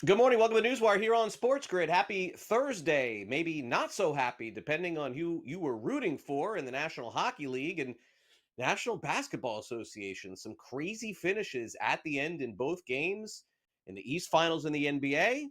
Good morning. Welcome to NewsWire here on SportsGrid. Happy Thursday. Maybe not so happy, depending on who you were rooting for in the National Hockey League and National Basketball Association. Some crazy finishes at the end in both games in the East Finals in the NBA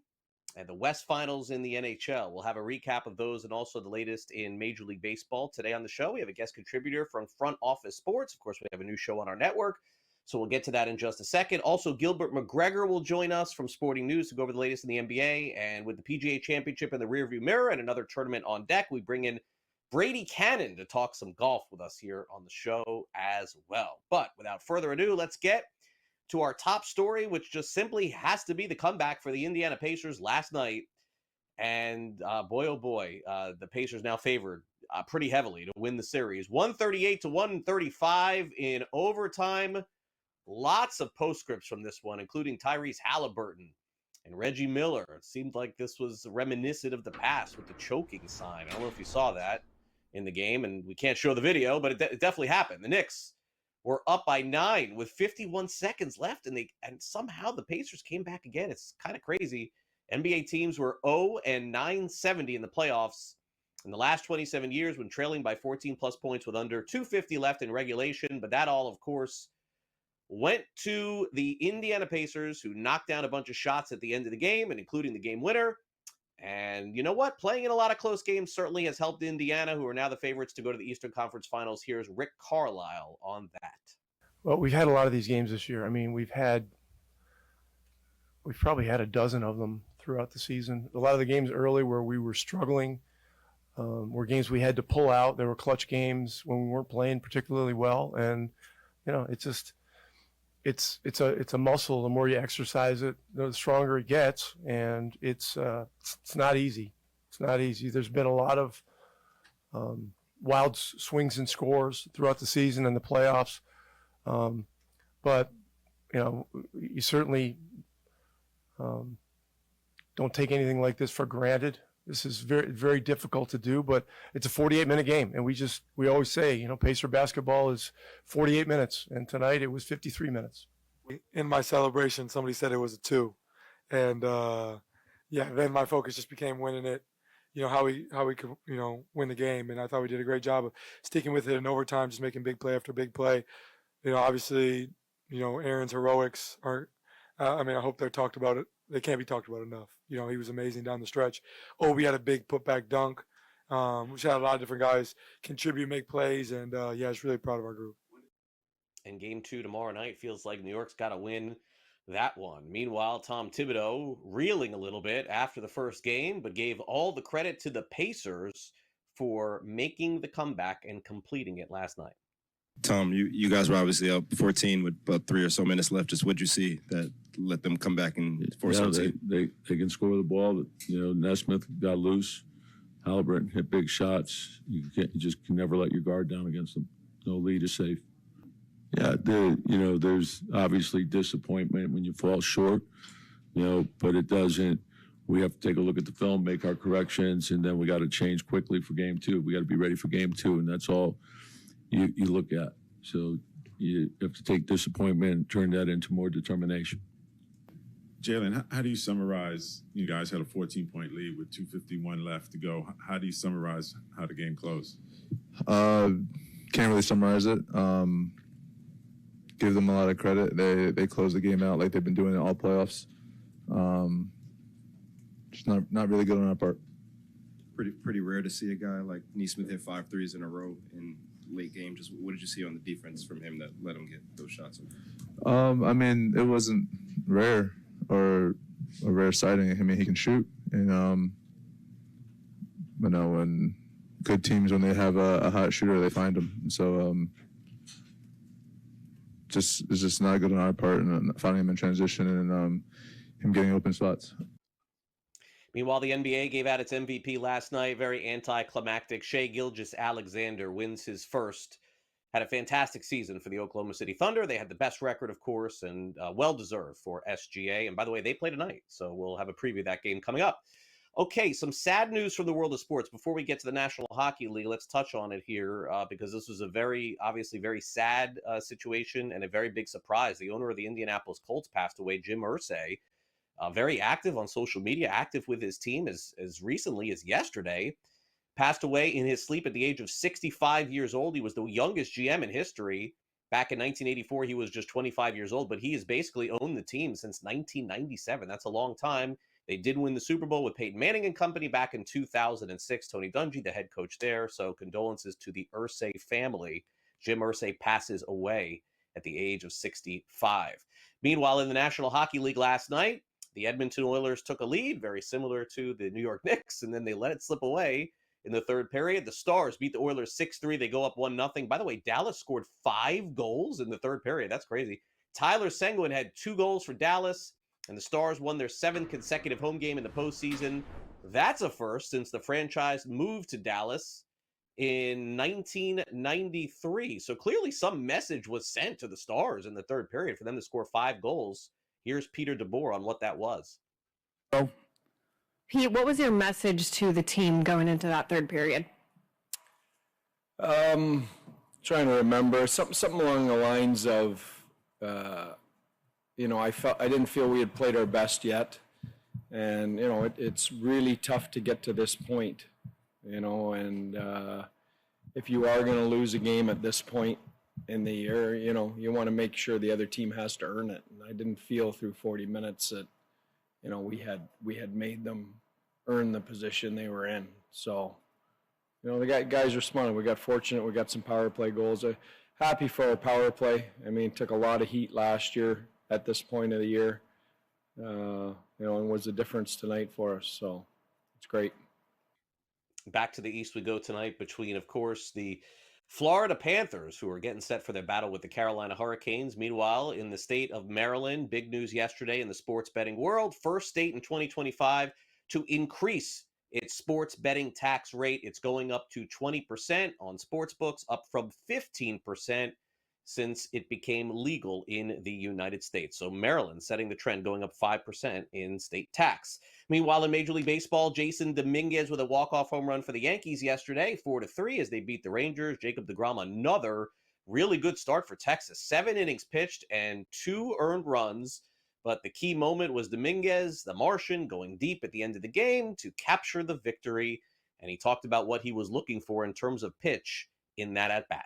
and the West Finals in the NHL. We'll have a recap of those and also the latest in Major League Baseball. Today on the show, we have a guest contributor from Front Office Sports. Of course, we have a new show on our network, so we'll get to that in just a second. Also, Gilbert McGregor will join us from Sporting News to go over the latest in the NBA. And with the PGA Championship in the rearview mirror and another tournament on deck, we bring in Brady Cannon to talk some golf with us here on the show as well. But without further ado, let's get to our top story, which just simply has to be the comeback for the Indiana Pacers last night. And boy, oh boy, the Pacers now favored pretty heavily to win the series. 138 to 135 in overtime. Lots of postscripts from this one, including Tyrese Halliburton and Reggie Miller. It seemed like this was reminiscent of the past with the choking sign. I don't know if you saw that in the game, and we can't show the video, but it definitely happened. The Knicks were up by 9 with 51 seconds left, and somehow the Pacers came back again. It's kind of crazy. NBA teams were 0 and 970 in the playoffs in the last 27 years when trailing by 14 plus points with under 250 left in regulation. But that all, of course, went to the Indiana Pacers, who knocked down a bunch of shots at the end of the game, and including the game winner. And you know what? Playing in a lot of close games certainly has helped Indiana, who are now the favorites to go to the Eastern Conference Finals. Here's Rick Carlisle on that. Well, we've had a lot of these games this year. I mean, we've probably had a dozen of them throughout the season. A lot of the games early where we were struggling were games we had to pull out. There were clutch games when we weren't playing particularly well, and it's a muscle. The more you exercise it, the stronger it gets, and it's not easy. It's not easy. There's been a lot of wild swings and scores throughout the season and the playoffs, but you certainly don't take anything like this for granted. This is very, very difficult to do, but it's a 48-minute game, and we always say, Pacer basketball is 48 minutes, and tonight it was 53 minutes. In my celebration, somebody said it was a 2, and then my focus just became winning it. How we could win the game, and I thought we did a great job of sticking with it in overtime, just making big play after big play. Obviously, Aaron's heroics are. I hope they're talked about it. They can't be talked about enough. He was amazing down the stretch. Obi had a big putback dunk. Which had a lot of different guys contribute, make plays, and I was really proud of our group. And game 2 tomorrow night feels like New York's got to win that one. Meanwhile, Tom Thibodeau reeling a little bit after the first game, but gave all the credit to the Pacers for making the comeback and completing it last night. Tom, you guys were obviously up 14 with about 3 or so minutes left. Just what'd you see that let them come back and force it? They can score the ball. Nesmith got loose. Halliburton hit big shots. You just can never let your guard down against them. No lead is safe. Yeah, there's obviously disappointment when you fall short, but it doesn't. We have to take a look at the film, make our corrections, and then we got to change quickly for game 2. We got to be ready for game 2, and that's all you look at. So you have to take disappointment and turn that into more determination. Jalen, how do you summarize, you guys had a 14-point lead with 2:51 left to go. How do you summarize how the game closed? Can't really summarize it. Give them a lot of credit. They closed the game out like they've been doing it all playoffs. Just not really good on our part. Pretty rare to see a guy like Nesmith hit 5 threes in a row in late game. Just what did you see on the defense from him that let him get those shots? It wasn't rare or a rare sighting. He can shoot, and when good teams, when they have a hot shooter, they find him. So it's just not good on our part, and finding him in transition and him getting open spots. Meanwhile, the NBA gave out its MVP last night. Very anticlimactic. Shai Gilgeous-Alexander wins his first. Had a fantastic season for the Oklahoma City Thunder. They had the best record, of course, and well-deserved for SGA. And by the way, they play tonight, so we'll have a preview of that game coming up. Okay, some sad news from the world of sports. Before we get to the National Hockey League, let's touch on it here because this was a obviously very sad situation and a very big surprise. The owner of the Indianapolis Colts passed away, Jim Irsay. very active on social media, active with his team as recently as yesterday. Passed away in his sleep at the age of 65 years old. He was the youngest GM in history. Back in 1984, he was just 25 years old, but he has basically owned the team since 1997. That's a long time. They did win the Super Bowl with Peyton Manning and company back in 2006. Tony Dungy, the head coach there. So condolences to the Irsay family. Jim Irsay passes away at the age of 65. Meanwhile, in the National Hockey League last night, the Edmonton Oilers took a lead, very similar to the New York Knicks, and then they let it slip away in the third period. The Stars beat the Oilers 6-3. They go up 1-0. By the way, Dallas scored 5 goals in the third period. That's crazy. Tyler Seguin had 2 goals for Dallas, and the Stars won their 7th consecutive home game in the postseason. That's a first since the franchise moved to Dallas in 1993. So clearly some message was sent to the Stars in the third period for them to score 5 goals. Here's Peter DeBoer on what that was. Pete, what was your message to the team going into that third period? Trying to remember something along the lines of, I didn't feel we had played our best yet, and it's really tough to get to this point, and if you are going to lose a game at this point in the year, you want to make sure the other team has to earn it. And I didn't feel through 40 minutes that we had made them earn the position they were in. So, the guys responded. We got fortunate. We got some power play goals. Happy for our power play. I mean, took a lot of heat last year at this point of the year, and was the difference tonight for us. So it's great. Back to the East we go tonight between, of course, the Florida Panthers, who are getting set for their battle with the Carolina Hurricanes. Meanwhile, in the state of Maryland, big news yesterday in the sports betting world. First state in 2025 to increase its sports betting tax rate. It's going up to 20% on sports books, up from 15% since it became legal in the United States. So Maryland setting the trend, going up 5% in state tax. Meanwhile, in Major League Baseball, Jason Dominguez with a walk-off home run for the Yankees yesterday, 4-3 as they beat the Rangers. Jacob deGrom, another really good start for Texas. 7 innings pitched and 2 earned runs. But the key moment was Dominguez, the Martian, going deep at the end of the game to capture the victory. And he talked about what he was looking for in terms of pitch in that at-bat.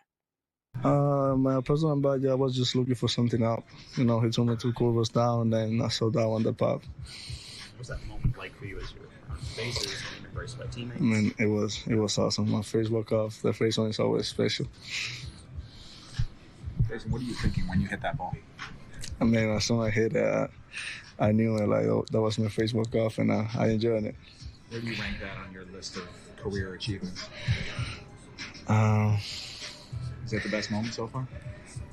My personal bad, I was just looking for something up. He told me 2 curves down, and then I saw that one that popped. What was that moment like for you as you were on the bases and embraced by teammates? I mean, it was awesome. My face woke off. The face one is always special. Jason, what are you thinking when you hit that ball? I mean, as soon as I hit it, I knew it. Like, that was my face woke off, and I enjoyed it. Where do you rank that on your list of career achievements? Is that the best moment so far?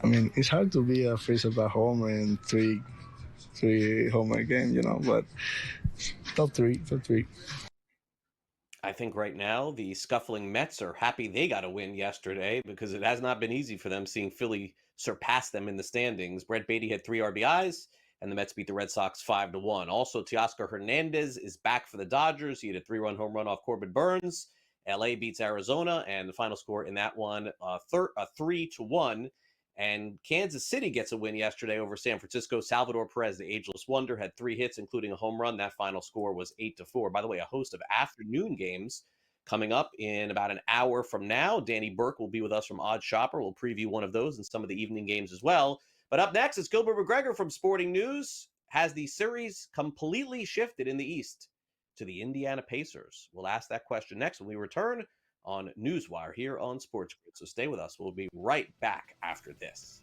I mean, it's hard to be a face-up homer in three homer game, but top three. I think right now the scuffling Mets are happy they got a win yesterday because it has not been easy for them seeing Philly surpass them in the standings. Brett Baty had 3 RBIs, and the Mets beat the Red Sox 5-1. Also, Teoscar Hernandez is back for the Dodgers. He had a 3-run home run off Corbin Burns. LA beats Arizona, and the final score in that one, 3-1. And Kansas City gets a win yesterday over San Francisco. Salvador Perez, the ageless wonder, had 3 hits, including a home run. That final score was 8-4. By the way, a host of afternoon games coming up in about an hour from now. Danny Burke will be with us from Odd Shopper. We'll preview one of those and some of the evening games as well. But up next is Gilbert McGregor from Sporting News. Has the series completely shifted in the East to the Indiana Pacers? We'll ask that question next when we return on NewsWire here on SportsGrid. So stay with us. We'll be right back after this.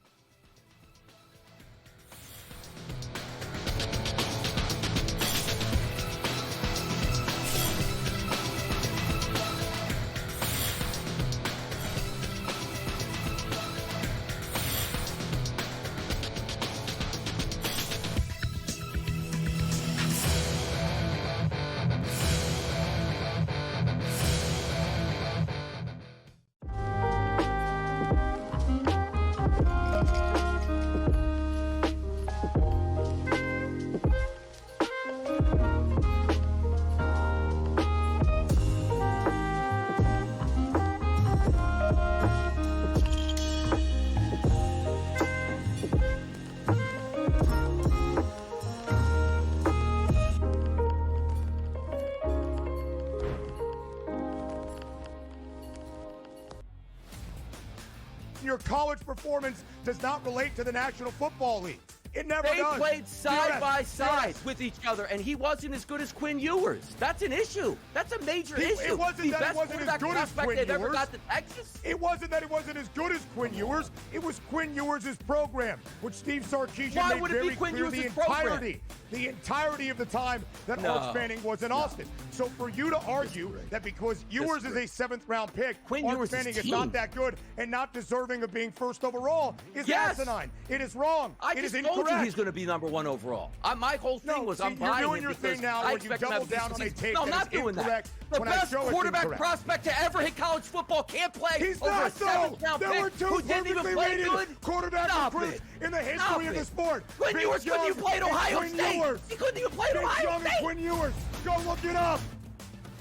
your college performance does not relate to the National Football League. It never They does. played side by side with each other, and he wasn't as good as Quinn Ewers. That's an issue. That's a major issue. It wasn't the that best it wasn't as good as Quinn they've ever Ewers. got to Texas. It wasn't that it wasn't as good as Quinn Ewers. It was Quinn Ewers' program, which Steve Sarkisian Why made would it be very Quinn clear Ewers' program? the entirety of the time that Arch Manning was in Austin. So for you to argue that because Ewers is a 7th-round pick, Quinn Arch Ewers' Manning is team. not that good and not deserving of being first overall is asinine. It is wrong. I It just is told you incorrect. he's going to be number 1 overall. My whole thing was I'm you're buying doing it your because thing now I where you expect him to double have a down on a decent take season. No, I'm that not is doing that. incorrect The when I best show it's quarterback incorrect. prospect to ever hit college football can't play He's over a not, though. 7th-round There were pick two who didn't even perfectly play rated good. quarterback Stop recruits it. in the history Stop of the it. sport. Quinn Vince Ewers couldn't Young even play at and Ohio Quinn State. Ewers. He couldn't even play at Vince Ohio Young State. and Quinn Ewers. Go look it up.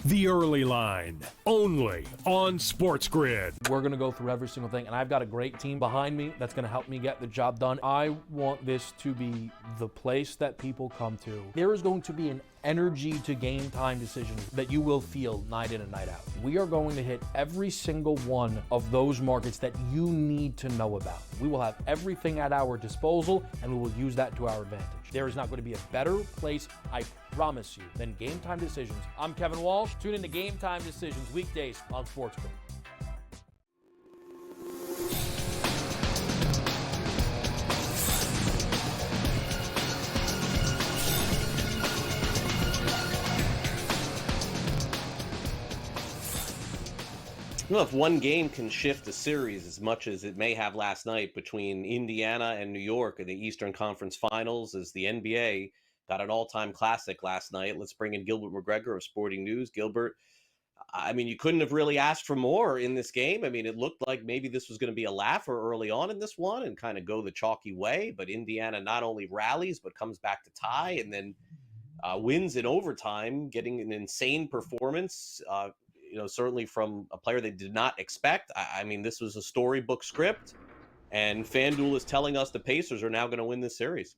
The Early Line, only on SportsGrid. We're going to go through every single thing, and I've got a great team behind me that's going to help me get the job done. I want this to be the place that people come to. There is going to be an energy to game time decisions that you will feel night in and night out. We are going to hit every single one of those markets that you need to know about. We will have everything at our disposal, and we will use that to our advantage. There is not going to be a better place, I promise you, than Game Time Decisions. I'm Kevin Walsh. Tune in to Game Time Decisions weekdays on SportsGrid. Well, if one game can shift the series as much as it may have last night between Indiana and New York in the Eastern Conference Finals, as the NBA got an all-time classic last night. Let's bring in Gilbert McGregor of Sporting News. Gilbert, I mean, you couldn't have really asked for more in this game. I mean, it looked like maybe this was going to be a laugher early on in this one and kind of go the chalky way, but Indiana not only rallies, but comes back to tie and then wins in overtime, getting an insane performance, certainly from a player they did not expect. I mean, this was a storybook script, and FanDuel is telling us the Pacers are now going to win this series.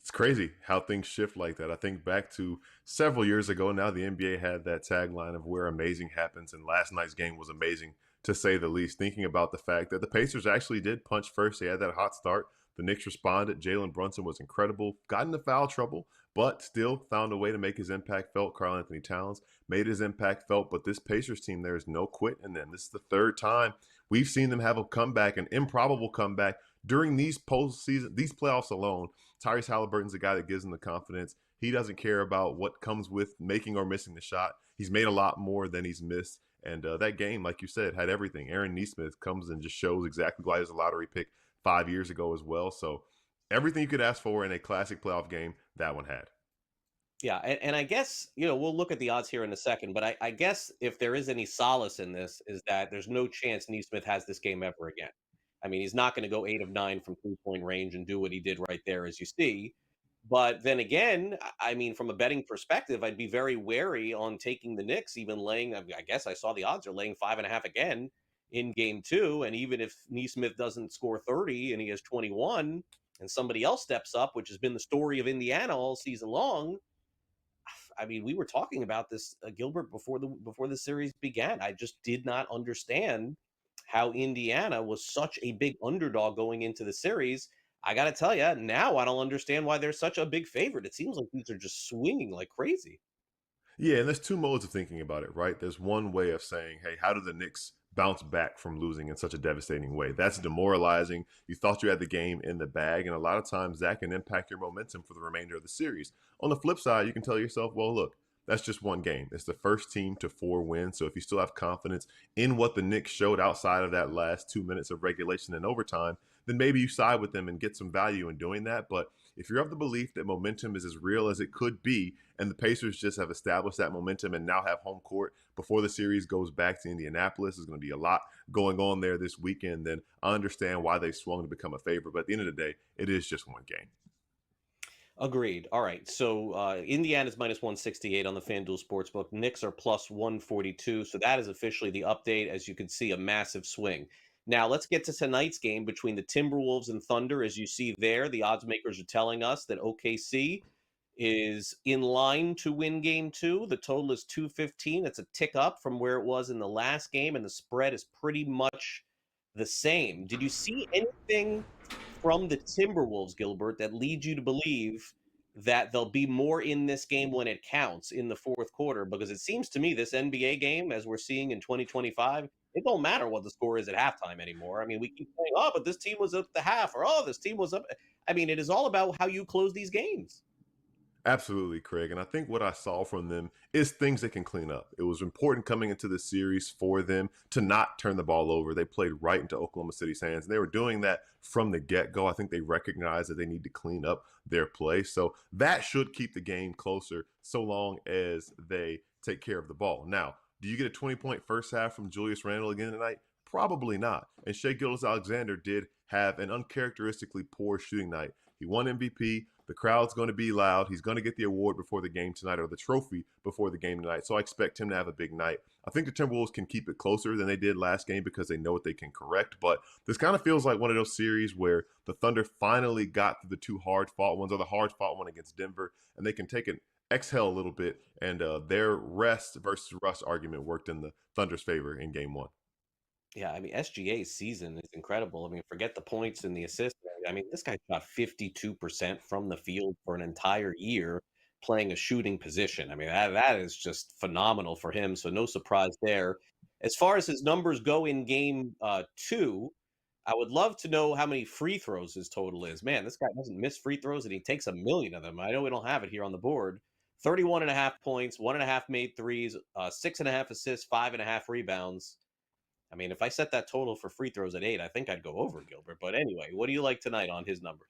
It's crazy how things shift like that. I think back to several years ago now, the NBA had that tagline of where amazing happens, and last night's game was amazing, to say the least, thinking about the fact that the Pacers actually did punch first. They had that hot start. The Knicks responded. Jalen Brunson was incredible, got into foul trouble, but still found a way to make his impact felt. Karl Anthony Towns made his impact felt, but this Pacers team, there is no quit in them. This is the third time we've seen them have a comeback, an improbable comeback during these postseason, these playoffs alone. Tyrese Halliburton's the guy that gives them the confidence. He doesn't care about what comes with making or missing the shot. He's made a lot more than he's missed. And that game, like you said, had everything. Aaron Nesmith comes and just shows exactly why he was a lottery pick 5 years ago as well. So everything you could ask for in a classic playoff game, that one had. Yeah, and I guess, we'll look at the odds here in a second, but I guess if there is any solace in this is that there's no chance Nesmith has this game ever again. I mean, he's not going to go 8 of 9 from 3-point range and do what he did right there, as you see. But then again, I mean, from a betting perspective, I'd be very wary on taking the Knicks, even laying, I guess I saw the odds are laying 5.5 again in game 2. And even if Nesmith doesn't score 30 and he has 21 and somebody else steps up, which has been the story of Indiana all season long, I mean, we were talking about this, Gilbert, before the series began. I just did not understand how Indiana was such a big underdog going into the series. I got to tell you, now I don't understand why they're such a big favorite. It seems like these are just swinging like crazy. Yeah, and there's two modes of thinking about it, right? There's one way of saying, hey, how do the Knicks bounce back from losing in such a devastating way? That's demoralizing. You thought you had the game in the bag, and a lot of times that can impact your momentum for the remainder of the series. On the flip side, you can tell yourself, well, look, that's just one game. It's the first team to 4 wins. So if you still have confidence in what the Knicks showed outside of that last 2 minutes of regulation and overtime, then maybe you side with them and get some value in doing that. But if you're of the belief that momentum is as real as it could be, and the Pacers just have established that momentum and now have home court before the series goes back to Indianapolis, there's going to be a lot going on there this weekend, then I understand why they swung to become a favorite. But at the end of the day, it is just one game. Agreed. All right. So Indiana's minus 168 on the FanDuel Sportsbook. Knicks are plus 142. So that is officially the update. As you can see, a massive swing. Now let's get to tonight's game between the Timberwolves and Thunder. As you see there, the odds makers are telling us that OKC is in line to win game 2. The total is 215. It's a tick up from where it was in the last game, and the spread is pretty much the same. Did you see anything from the Timberwolves, Gilbert, that leads you to believe that they'll be more in this game when it counts in the fourth quarter? Because it seems to me this NBA game, as we're seeing in 2025, it don't matter what the score is at halftime anymore. I mean, we keep saying, oh, but this team was up the half, or oh, this team was up. I mean, it is all about how you close these games. Absolutely, Craig. And I think what I saw from them is things they can clean up. It was important coming into the series for them to not turn the ball over. They played right into Oklahoma City's hands, and they were doing that from the get-go. I think they recognized that they need to clean up their play. So that should keep the game closer so long as they take care of the ball. Now, do you get a 20-point first half from Julius Randle again tonight? Probably not. And Shai Gilgeous-Alexander did have an uncharacteristically poor shooting night. He won MVP. The crowd's going to be loud. He's going to get the award before the game tonight, or the trophy before the game tonight. So I expect him to have a big night. I think the Timberwolves can keep it closer than they did last game because they know what they can correct. But this kind of feels like one of those series where the Thunder finally got through the two hard-fought ones, or the hard-fought one against Denver, and they can take an exhale a little bit. And their rest versus rust argument worked in the Thunder's favor in game one. Yeah, I mean, SGA's season is incredible. I mean, forget the points and the assists. I mean, this guy shot 52% from the field for an entire year playing a shooting position. I mean, that is just phenomenal for him. So no surprise there. As far as his numbers go in game 2, I would love to know how many free throws his total is. Man, this guy doesn't miss free throws, and he takes a million of them. I know we don't have it here on the board. 31.5 points, 1.5 made threes, 6.5 assists, 5.5 rebounds. I mean, if I set that total for free throws at 8, I think I'd go over, Gilbert. But anyway, what do you like tonight on his numbers?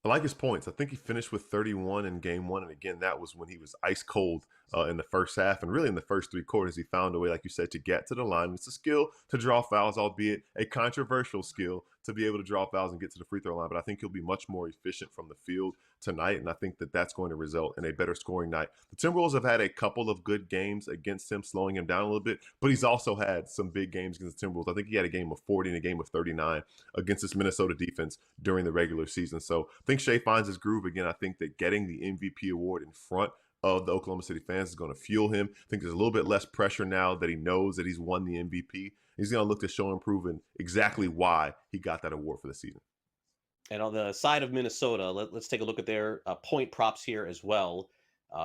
I like his points. I think he finished with 31 in game one. And again, that was when he was ice cold in the first half. And really in the first three quarters, he found a way, like you said, to get to the line. It's a skill to draw fouls, albeit a controversial skill to be able to draw fouls and get to the free throw line. But I think he'll be much more efficient from the field tonight. And I think that that's going to result in a better scoring night. The Timberwolves have had a couple of good games against him, slowing him down a little bit. But he's also had some big games against the Timberwolves. I think he had a game of 40 and a game of 39 against this Minnesota defense during the regular season. So I think Shai finds his groove again. I think that getting the MVP award in front of the Oklahoma City fans is going to fuel him. I think there's a little bit less pressure now that he knows that he's won the MVP. He's going to look to show and prove exactly why he got that award for the season. And on the side of Minnesota, let's take a look at their point props here as well.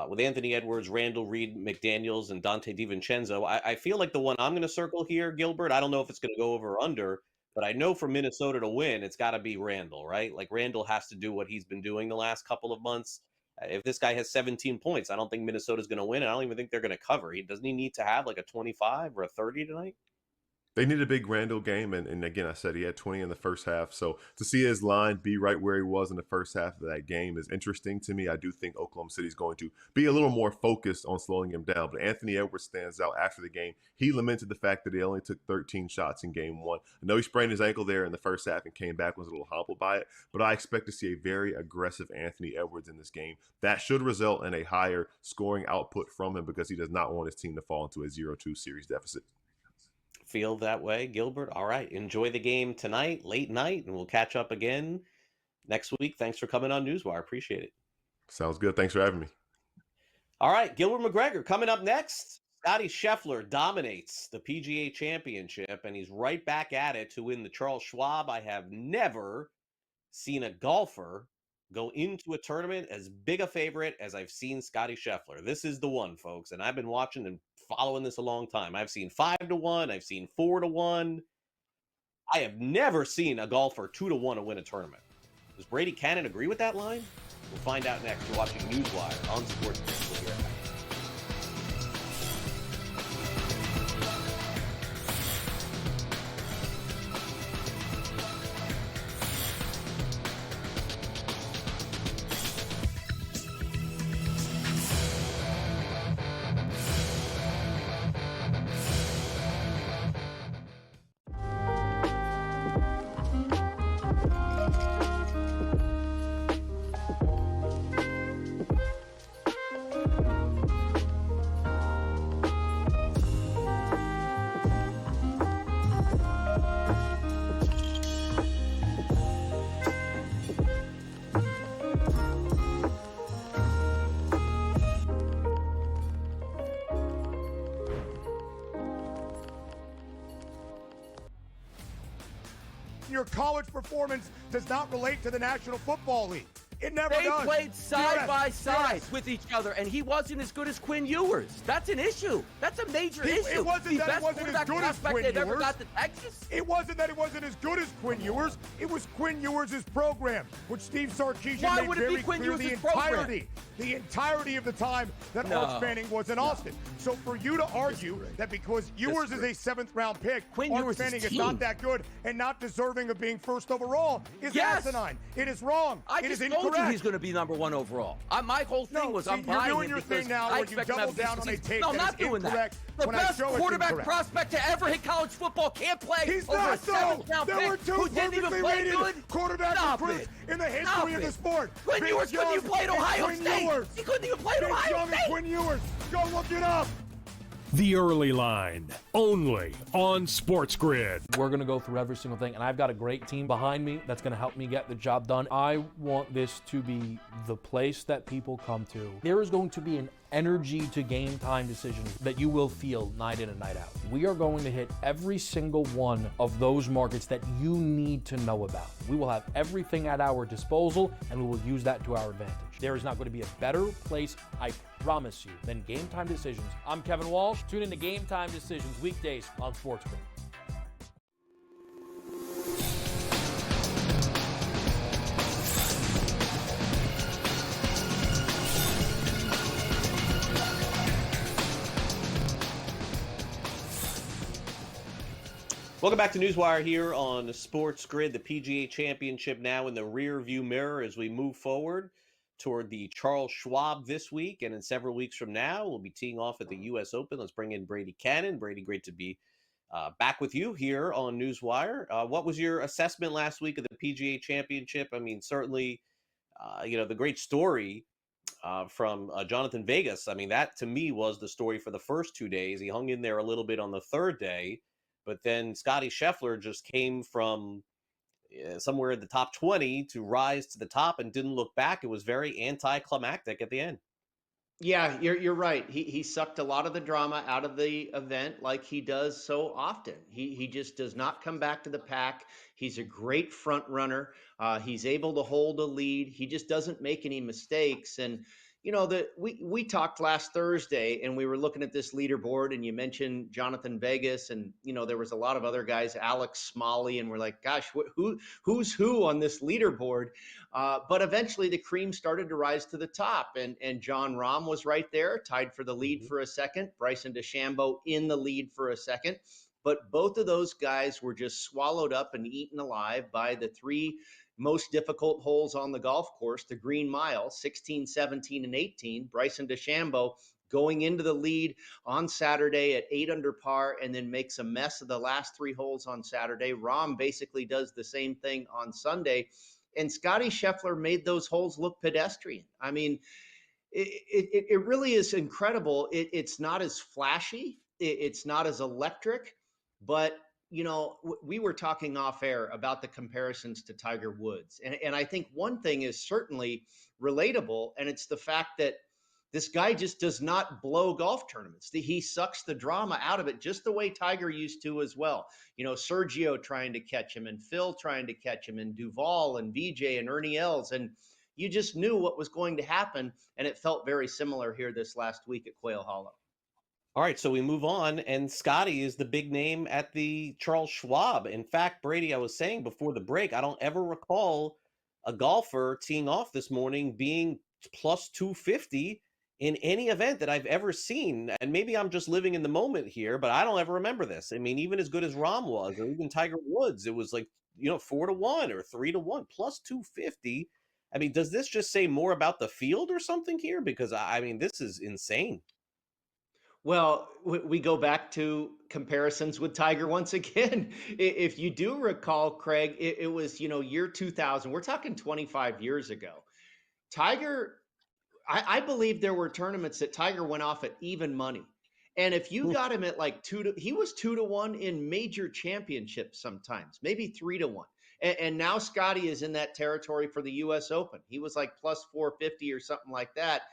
With Anthony Edwards, Randall, Reed, McDaniels, and Dante DiVincenzo, I feel like the one I'm going to circle here, Gilbert, I don't know if it's going to go over or under, but I know for Minnesota to win, it's got to be Randall, right? Like Randall has to do what he's been doing the last couple of months. If this guy has 17 points, I don't think Minnesota's going to win. I don't even think they're going to cover. Doesn't he need to have like a 25 or a 30 tonight? They need a big Randall game, and again, I said he had 20 in the first half. So to see his line be right where he was in the first half of that game is interesting to me. I do think Oklahoma City is going to be a little more focused on slowing him down. But Anthony Edwards stands out after the game. He lamented the fact that he only took 13 shots in game one. I know he sprained his ankle there in the first half and came back, was a little humbled by it. But I expect to see a very aggressive Anthony Edwards in this game. That should result in a higher scoring output from him because he does not want his team to fall into a 0-2 series deficit. Feel that way, Gilbert? All right. Enjoy the game tonight, late night, and we'll catch up again next week. Thanks for coming on NewsWire. Appreciate it. Sounds good. Thanks for having me. All right. Gilbert McGregor coming up next. Scottie Scheffler dominates the PGA Championship, and he's right back at it to win the Charles Schwab. I have never seen a golfer go into a tournament as big a favorite as I've seen Scottie Scheffler. This is the one, folks, and I've been watching and following this a long time. I've seen 5-1. I've seen 4-1. I have never seen a golfer 2-1 to win a tournament. Does Brady Cannon agree with that line? We'll find out next. You're watching NewsWire on SportsGrid. We'll be right back. your college performance does not relate to the National Football League. It never They does. played side by side DRS. with each other, and he wasn't as good as Quinn Ewers. That's an issue. That's a major issue. It wasn't the that best it wasn't as quarterback good as prospect Quinn they've ever Ewers. got to Texas. It wasn't that it wasn't as good as Quinn Ewers. It was Quinn Ewers' program, which Steve Sarkisian Why made would it be very Quinn clear Ewers' the entirety of the time that Arch Manning was in Austin. So for you to argue that because Ewers is a 7th-round pick, Quinn Arch Ewers' Manning is team. not that good and not deserving of being first overall is asinine. It is wrong. I It just is told you incorrect. he's going to be number 1 overall. My whole thing was I'm you're buying doing him your because thing now I where you expect him to double have a down on a decent take season. No, I'm that not is doing that. incorrect The when I best show it's quarterback incorrect. prospect to ever hit college football can't play He's over a not so. 7th-round There were pick two who didn't even perfectly play rated good. quarterback Stop recruits it. in the history Stop of the it. sport. Quinn Vince Ewers couldn't Young even play at and Ohio Quinn State. Ewers. He couldn't even play at Vince Ohio Young State. and Quinn Ewers. Go look it up. The Early Line, only on SportsGrid. We're going to go through every single thing, and I've got a great team behind me that's going to help me get the job done. I want this to be the place that people come to. There is going to be an energy to game time decisions that you will feel night in and night out. We are going to hit every single one of those markets that you need to know about. We will have everything at our disposal, and we will use that to our advantage. There is not going to be a better place, I promise you, than Game Time Decisions. I'm Kevin Walsh. Tune in to Game Time Decisions weekdays on SportsGrid. Welcome back to NewsWire here on SportsGrid. The PGA Championship now in the rear-view mirror as we move forward toward the Charles Schwab this week. And in several weeks from now, we'll be teeing off at the U.S. Open. Let's bring in Brady Cannon. Brady, great to be back with you here on NewsWire. What was your assessment last week of the PGA Championship? I mean, certainly, the great story from Jonathan Vegas. I mean, that to me was the story for the first 2 days. He hung in there a little bit on the third day. But then Scotty Scheffler just came from somewhere in the top 20 to rise to the top and didn't look back. It was very anticlimactic at the end. Yeah, you're right. He sucked a lot of the drama out of the event like he does so often. He just does not come back to the pack. He's a great front runner. He's able to hold a lead. He just doesn't make any mistakes. And we talked last Thursday and we were looking at this leaderboard and you mentioned Jonathan Vegas and there was a lot of other guys, Alex Smalley, and we're like, gosh, who's who on this leaderboard? But eventually the cream started to rise to the top and John Rahm was right there, tied for the lead for a second. Bryson DeChambeau in the lead for a second. But both of those guys were just swallowed up and eaten alive by the three most difficult holes on the golf course, the Green Mile, 16, 17, and 18. Bryson DeChambeau going into the lead on Saturday at 8 under par and then makes a mess of the last three holes on Saturday. Rahm basically does the same thing on Sunday. And Scotty Scheffler made those holes look pedestrian. I mean, it really is incredible. It's not as flashy. It's not as electric, but we were talking off air about the comparisons to Tiger Woods. And I think one thing is certainly relatable, and it's the fact that this guy just does not blow golf tournaments. He sucks the drama out of it just the way Tiger used to as well. Sergio trying to catch him and Phil trying to catch him and Duval and VJ and Ernie Els. And you just knew what was going to happen. And it felt very similar here this last week at Quail Hollow. All right, so we move on, and Scotty is the big name at the Charles Schwab. In fact, Brady, I was saying before the break, I don't ever recall a golfer teeing off this morning being plus 250 in any event that I've ever seen. And maybe I'm just living in the moment here, but I don't ever remember this. I mean, even as good as Rahm was, or even Tiger Woods, it was like, 4-1 or 3-1, plus 250. I mean, does this just say more about the field or something here? Because, I mean, this is insane. Well, we go back to comparisons with Tiger once again. If you do recall, Craig, it was, year 2000. We're talking 25 years ago. Tiger, I believe there were tournaments that Tiger went off at even money. And if you got him at like he was 2-1 in major championships sometimes, maybe 3-1. And now Scotty is in that territory for the U.S. Open. He was like plus 450 or something like that.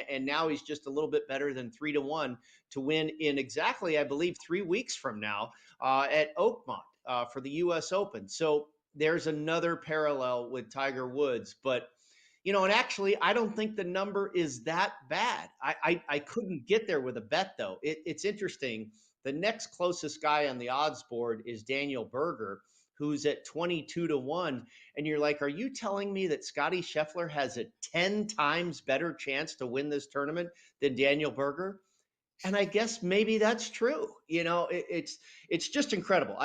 And now he's just a little bit better than 3-1 to win in exactly, I believe, 3 weeks from now at Oakmont for the U.S. Open. So there's another parallel with Tiger Woods. But, and actually, I don't think the number is that bad. I couldn't get there with a bet, though. It's interesting. The next closest guy on the odds board is Daniel Berger, who's at 22-1. And you're like, are you telling me that Scotty Scheffler has a 10 times better chance to win this tournament than Daniel Berger? And I guess maybe that's true. It's just incredible.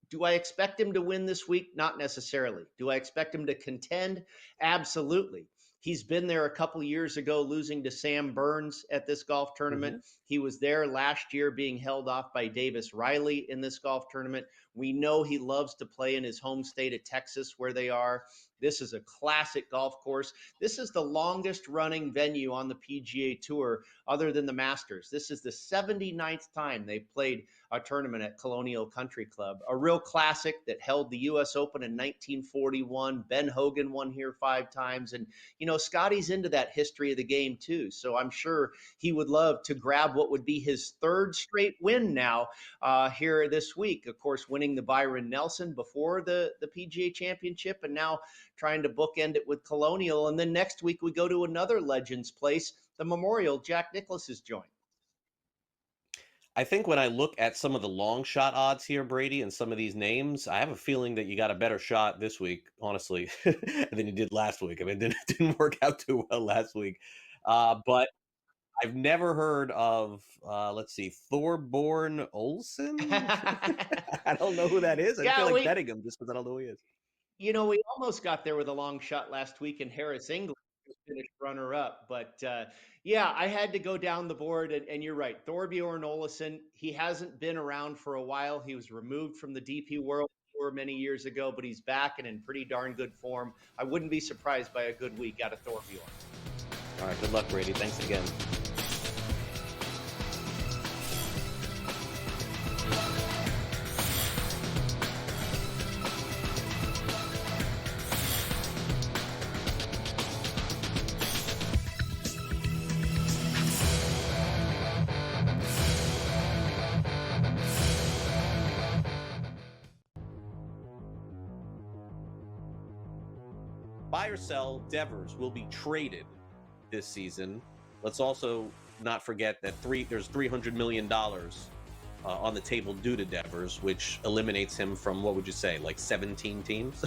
Do I expect him to win this week? Not necessarily. Do I expect him to contend? Absolutely. He's been there a couple years ago, losing to Sam Burns at this golf tournament. He was there last year being held off by Davis Riley in this golf tournament. We know he loves to play in his home state of Texas where they are. This is a classic golf course. This is the longest running venue on the PGA Tour other than the Masters. This is the 79th time they've played a tournament at Colonial Country Club, a real classic that held the U.S. Open in 1941. Ben Hogan won here 5 times. And, Scotty's into that history of the game too. So I'm sure he would love to grab what would be his 3rd straight win now here this week. Of course, winning the Byron Nelson before the PGA Championship, and now trying to bookend it with Colonial. And then next week we go to another Legends place, the Memorial, Jack Nicklaus's joint. I think when I look at some of the long shot odds here, Brady, and some of these names, I have a feeling that you got a better shot this week, honestly, than you did last week. I mean, it didn't work out too well last week. But I've never heard of, let's see, Thorborn Olsen? I don't know who that is. I feel like betting him just because I don't know who he is. We almost got there with a long shot last week, and Harris English finished runner-up. But, I had to go down the board, and you're right. Thorbjorn Olesen, he hasn't been around for a while. He was removed from the DP World Tour many years ago, but he's back and in pretty darn good form. I wouldn't be surprised by a good week out of Thorbjorn. All right, good luck, Brady. Thanks again. Buy or sell, Devers will be traded this season. Let's also not forget that there's $300 million on the table due to Devers, which eliminates him from, what would you say, like 17 teams?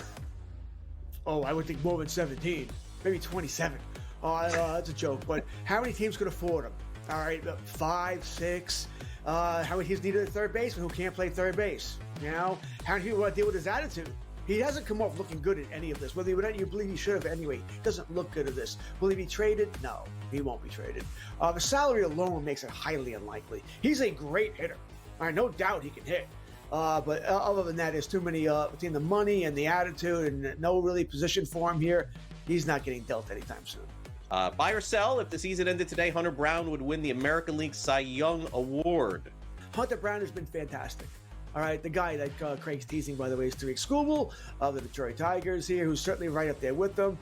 Oh, I would think more than 17, maybe 27. That's a joke, but how many teams could afford him? All right, 5, 6. How many teams needed a third baseman who can't play third base? How many people want to deal with his attitude? He hasn't come off looking good in any of this. Whether you believe he should have anyway, he doesn't look good at this. Will he be traded? No, he won't be traded. The salary alone makes it highly unlikely. He's a great hitter. All right, no doubt he can hit. But other than that, there's too many between the money and the attitude and no really position for him here. He's not getting dealt anytime soon. Buy or sell, if the season ended today, Hunter Brown would win the American League Cy Young Award. Hunter Brown has been fantastic. All right, the guy that Craig's teasing, by the way, is Tariq Skubal of the Detroit Tigers here, who's certainly right up there with them.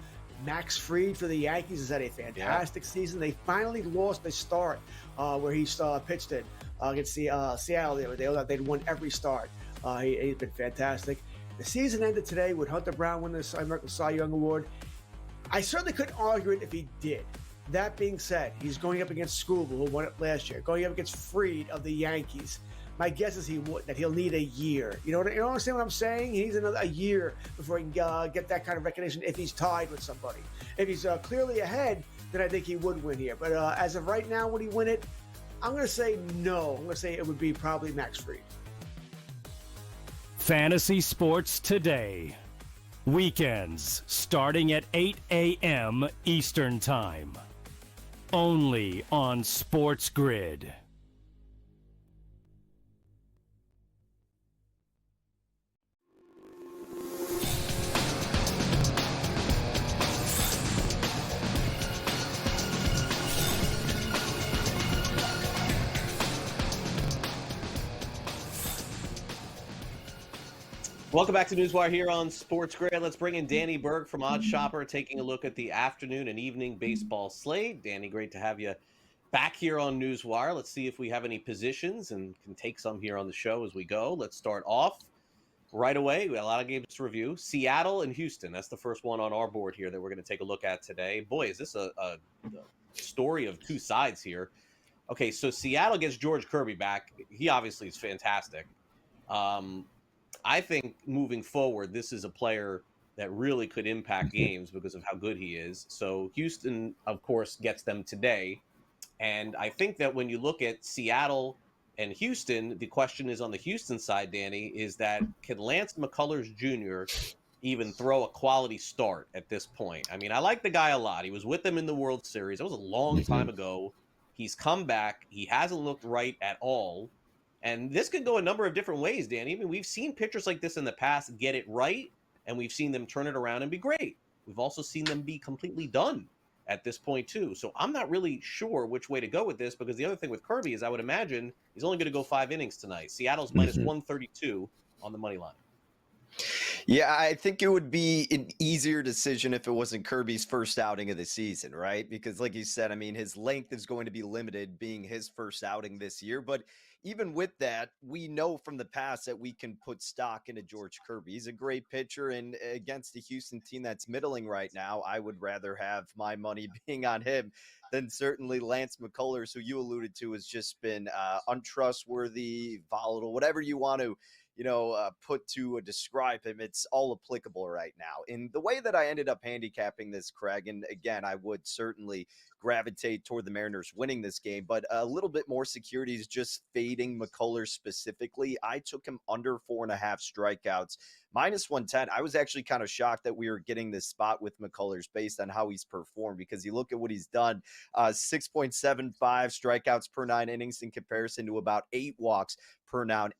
Max Fried for the Yankees has had a fantastic season. They finally lost a start where he pitched it against Seattle the other day. They'd won every start. He's been fantastic. The season ended today. Would Hunter Brown win the American Cy Young Award? I certainly couldn't argue it if he did. That being said, he's going up against Skubal, who won it last year, going up against Fried of the Yankees. My guess is that he'll need a year. You understand what I'm saying? He needs a year before he can get that kind of recognition if he's tied with somebody. If he's clearly ahead, then I think he would win here. But as of right now, would he win it? I'm going to say no. I'm going to say it would be probably Max Fried. Fantasy Sports Today. Weekends starting at 8 a.m. Eastern Time. Only on SportsGrid. Welcome back to NewsWire here on SportsGrid. Let's bring in Danny Berg from Odd Shopper, taking a look at the afternoon and evening baseball slate. Danny, great to have you back here on NewsWire. Let's see if we have any positions and can take some here on the show as we go. Let's start off right away. We got a lot of games to review. Seattle and Houston. That's the first one on our board here that we're going to take a look at today. Boy, is this a story of two sides here. Okay, so Seattle gets George Kirby back. He obviously is fantastic. I think moving forward, this is a player that really could impact games because of how good he is. So Houston, of course, gets them today. And I think that when you look at Seattle and Houston, the question is on the Houston side, Danny, is that can Lance McCullers Jr. even throw a quality start at this point? I mean, I like the guy a lot. He was with them in the World Series. That was a long time ago. He's come back. He hasn't looked right at all. And this could go a number of different ways, Danny. I mean, we've seen pitchers like this in the past get it right, and we've seen them turn it around and be great. We've also seen them be completely done at this point too. So I'm not really sure which way to go with this, because the other thing with Kirby is I would imagine he's only going to go 5 innings tonight. Seattle's minus 132 on the money line. Yeah, I think it would be an easier decision if it wasn't Kirby's first outing of the season, right? Because like you said, I mean, his length is going to be limited being his first outing this year. But even with that, we know from the past that we can put stock into George Kirby. He's a great pitcher, and against a Houston team that's middling right now, I would rather have my money being on him than certainly Lance McCullers, who you alluded to has just been untrustworthy, volatile, whatever you want to put to describe him. It's all applicable right now. In the way that I ended up handicapping this, Craig, and again, I would certainly gravitate toward the Mariners winning this game, but a little bit more security is just fading McCullers specifically. I took him under 4.5 strikeouts, minus 110. I was actually kind of shocked that we were getting this spot with McCullers based on how he's performed, because you look at what he's done, 6.75 strikeouts per 9 innings in comparison to about 8 walks per 9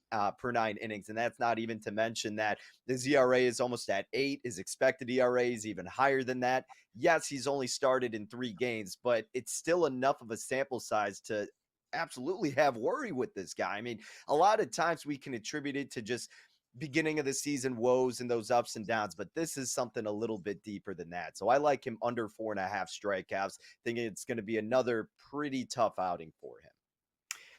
innings. And that's not even to mention that his ERA is almost at 8. His expected ERA is even higher than that. Yes, he's only started in 3 games, but it's still enough of a sample size to absolutely have worry with this guy. I mean, a lot of times we can attribute it to just beginning of the season woes and those ups and downs, but this is something a little bit deeper than that. So I like him under 4.5 strikeouts, thinking it's going to be another pretty tough outing for him.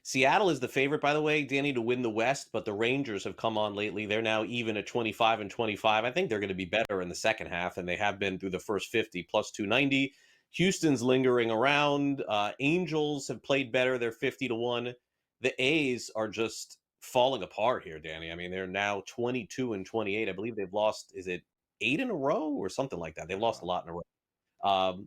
Seattle is the favorite, by the way, Danny, to win the West, but the Rangers have come on lately. They're now even at 25-25. I think they're going to be better in the second half than they have been through the first 50, plus 290. Houston's lingering around. Angels have played better. They're 50-1. The A's are just falling apart here, Danny. I mean, they're now 22-28. I believe they've lost, is it 8 in a row or something like that? They've lost a lot in a row.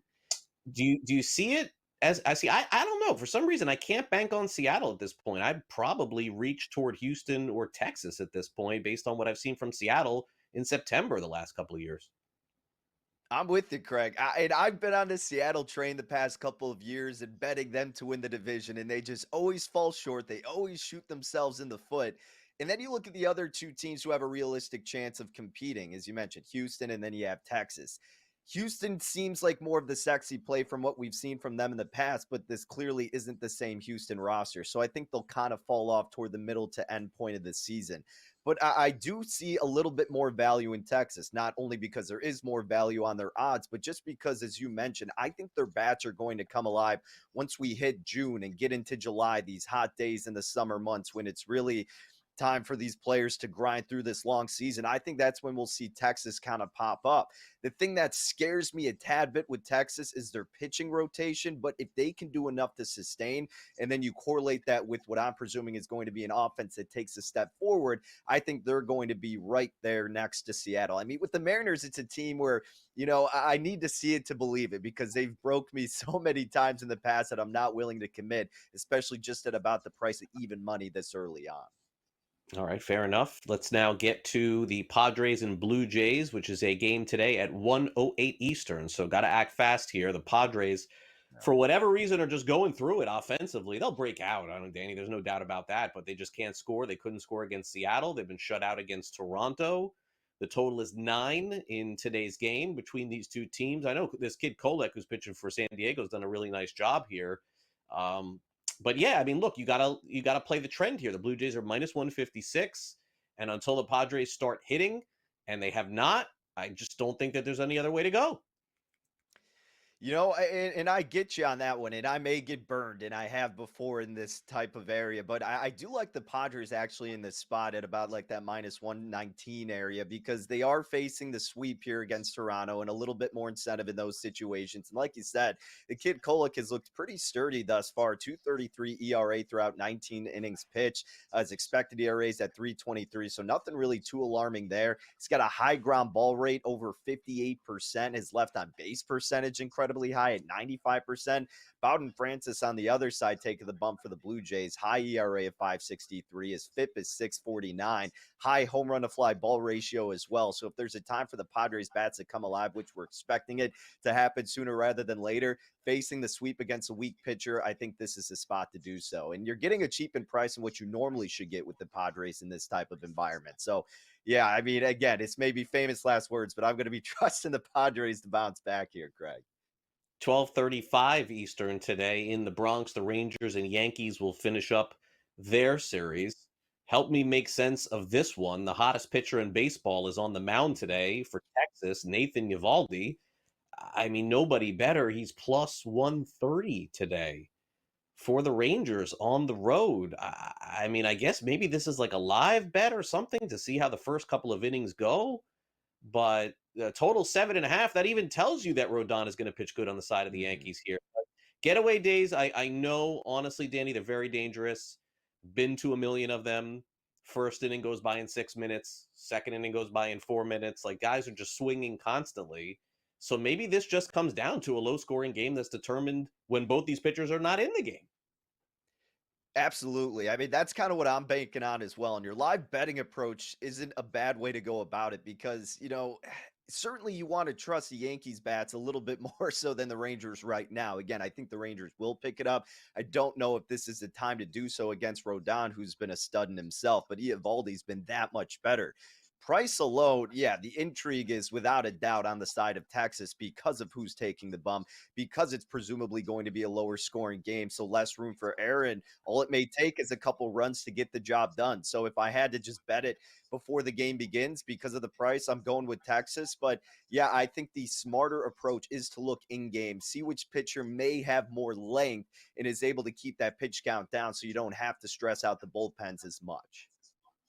Do you see it? As I see, I don't know. For some reason, I can't bank on Seattle at this point. I'd probably reach toward Houston or Texas at this point, based on what I've seen from Seattle in September the last couple of years. I'm with you, Craig. I've been on the Seattle train the past couple of years and betting them to win the division, and they just always fall short. They always shoot themselves in the foot. And then you look at the other 2 teams who have a realistic chance of competing, as you mentioned, Houston, and then you have Texas. Houston seems like more of the sexy play from what we've seen from them in the past, but this clearly isn't the same Houston roster. So I think they'll kind of fall off toward the middle to end point of the season. But I do see a little bit more value in Texas, not only because there is more value on their odds, but just because, as you mentioned, I think their bats are going to come alive once we hit June and get into July, these hot days in the summer months when it's really time for these players to grind through this long season. I think that's when we'll see Texas kind of pop up. The thing that scares me a tad bit with Texas is their pitching rotation, but if they can do enough to sustain, and then you correlate that with what I'm presuming is going to be an offense that takes a step forward, I think they're going to be right there next to Seattle. I mean, with the Mariners, it's a team where, I need to see it to believe it, because they've broke me so many times in the past that I'm not willing to commit, especially just at about the price of even money this early on. All right, fair enough. Let's now get to the Padres and Blue Jays, which is a game today at 1:08 Eastern. So got to act fast here. The Padres, for whatever reason, are just going through it offensively. They'll break out. I don't know, Danny, there's no doubt about that, but they just can't score. They couldn't score against Seattle. They've been shut out against Toronto. The total is 9 in today's game between these 2 teams. I know this kid Kolek, who's pitching for San Diego, has done a really nice job here. But yeah, I mean, look, you gotta play the trend here. The Blue Jays are minus 156, and until the Padres start hitting, and they have not, I just don't think that there's any other way to go. And I get you on that one, and I may get burned, and I have before in this type of area, but I do like the Padres actually in this spot at about like that minus 119 area because they are facing the sweep here against Toronto and a little bit more incentive in those situations. And like you said, the kid Kolek has looked pretty sturdy thus far, 2.33 ERA throughout 19 innings pitched. His expected ERA is at 3.23, so nothing really too alarming there. He's got a high ground ball rate over 58%. His left on base percentage incredibly high at 95%. Bowden Francis on the other side taking the bump for the Blue Jays. High ERA of 5.63. His FIP is 6.49. High home run to fly ball ratio as well. So if there's a time for the Padres bats to come alive, which we're expecting it to happen sooner rather than later, facing the sweep against a weak pitcher, I think this is the spot to do so. And you're getting a cheapened price in what you normally should get with the Padres in this type of environment. So yeah, I mean, again, it's maybe famous last words, but I'm going to be trusting the Padres to bounce back here, Craig. 12:35 Eastern today in the Bronx. The Rangers and Yankees will finish up their series. Help me make sense of this one. The hottest pitcher in baseball is on the mound today for Texas, Nathan Eovaldi. I mean, nobody better. He's plus 130 today for the Rangers on the road. I mean, I guess maybe this is like a live bet or something to see how the first couple of innings go. But the total 7.5, that even tells you that Rodon is going to pitch good on the side of the Yankees here. But getaway days, I know, honestly, Danny, they're very dangerous. Been to a million of them. First inning goes by in 6 minutes. Second inning goes by in 4 minutes. Like, guys are just swinging constantly. So maybe this just comes down to a low-scoring game that's determined when both these pitchers are not in the game. Absolutely. I mean, that's kind of what I'm banking on as well. And your live betting approach isn't a bad way to go about it because, certainly you want to trust the Yankees bats a little bit more so than the Rangers right now. Again, I think the Rangers will pick it up. I don't know if this is the time to do so against Rodon, who's been a stud in himself, but Eovaldi's been that much better. Price alone, yeah, the intrigue is without a doubt on the side of Texas because of who's taking the bump, because it's presumably going to be a lower scoring game, so less room for error, and all it may take is a couple runs to get the job done. So if I had to just bet it before the game begins because of the price, I'm going with Texas. But yeah, I think the smarter approach is to look in-game, see which pitcher may have more length and is able to keep that pitch count down so you don't have to stress out the bullpens as much.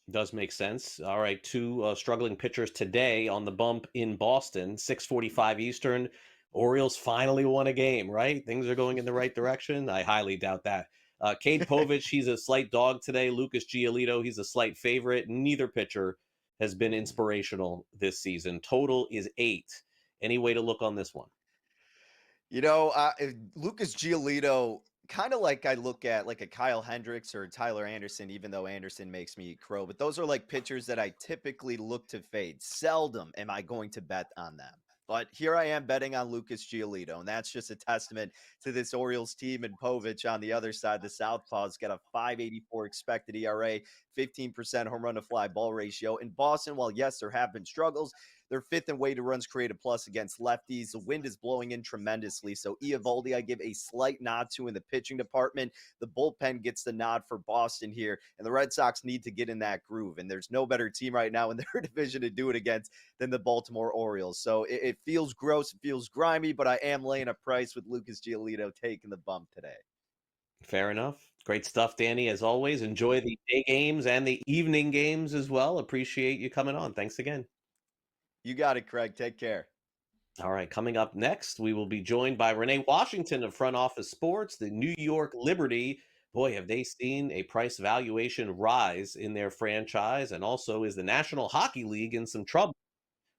Does make sense. All right, two struggling pitchers today on the bump in Boston, 6:45 Eastern. Orioles finally won a game, right? Things are going in the right direction. I highly doubt that. Cade Povich, he's a slight dog today. Lucas Giolito, he's a slight favorite. Neither pitcher has been inspirational this season. Total is 8. Any way to look on this one? Lucas Giolito, kind of like I look at like a Kyle Hendricks or Tyler Anderson, even though Anderson makes me eat crow. But those are like pitchers that I typically look to fade. Seldom am I going to bet on them. But here I am betting on Lucas Giolito, and that's just a testament to this Orioles team. And Povich on the other side, the Southpaw's got a 5.84 expected ERA, 15% home run to fly ball ratio. In Boston, while yes, there have been struggles, they're 5th in weighted runs created plus against lefties. The wind is blowing in tremendously. So Eovaldi, I give a slight nod to in the pitching department. The bullpen gets the nod for Boston here. And the Red Sox need to get in that groove. And there's no better team right now in their division to do it against than the Baltimore Orioles. So it feels gross. It feels grimy, but I am laying a price with Lucas Giolito taking the bump today. Fair enough. Great stuff, Danny. As always, enjoy the day games and the evening games as well. Appreciate you coming on. Thanks again. You got it, Craig. Take care. All right, coming up next, we will be joined by Renee Washington of Front Office Sports, the New York Liberty. Boy, have they seen a price valuation rise in their franchise, and also is the National Hockey League in some trouble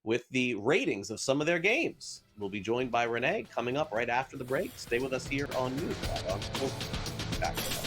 with the ratings of some of their games. We'll be joined by Renee coming up right after the break. Stay with us here on NewsWire on SportsGrid. Back to that.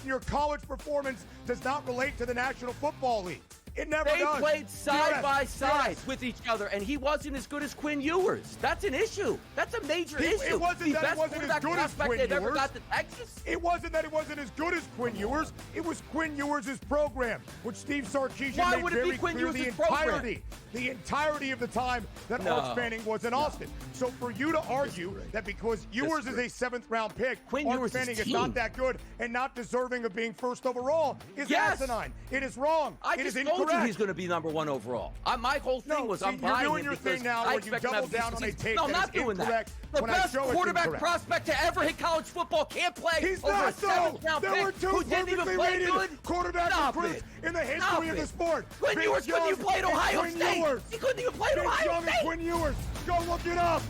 your college performance does not relate to the National Football League. It never They does. played side DRS, by side DRS. with each other, and he wasn't as good as Quinn Ewers. That's an issue. That's a major issue. It wasn't the that best it wasn't as quarterback good as prospect Quinn they've ever Ewers. got to Texas. It wasn't that it wasn't as good as Quinn Ewers. It was Quinn Ewers' program, which Steve Sarkisian Why made would it be very Quinn clear the Ewers' program? entirety of the time that No. Arch Manning was in Austin. So for you to argue that because Ewers is a 7th-round pick, Quinn Arch Ewers' Manning is team. not that good and not deserving of being first overall is Yes. asinine. It is wrong. I It just is told incorrect. you he's going to be number 1 overall. My whole thing was I'm you're buying doing him your because thing now I where you expect him to double have down on a decent take season. No, I'm that not is doing that. incorrect The when I best show it's quarterback incorrect. prospect to ever hit college football can't play He's over not a so. 7th-round There were pick two who didn't even perfectly play rated good. quarterback Stop recruits it. in the history Stop of it. the sport. Quinn Vince Ewers couldn't Young even play at and Ohio Quinn State. Ewers. He couldn't even play at Vince Ohio Young and State. Quinn Ewers. Go look it up.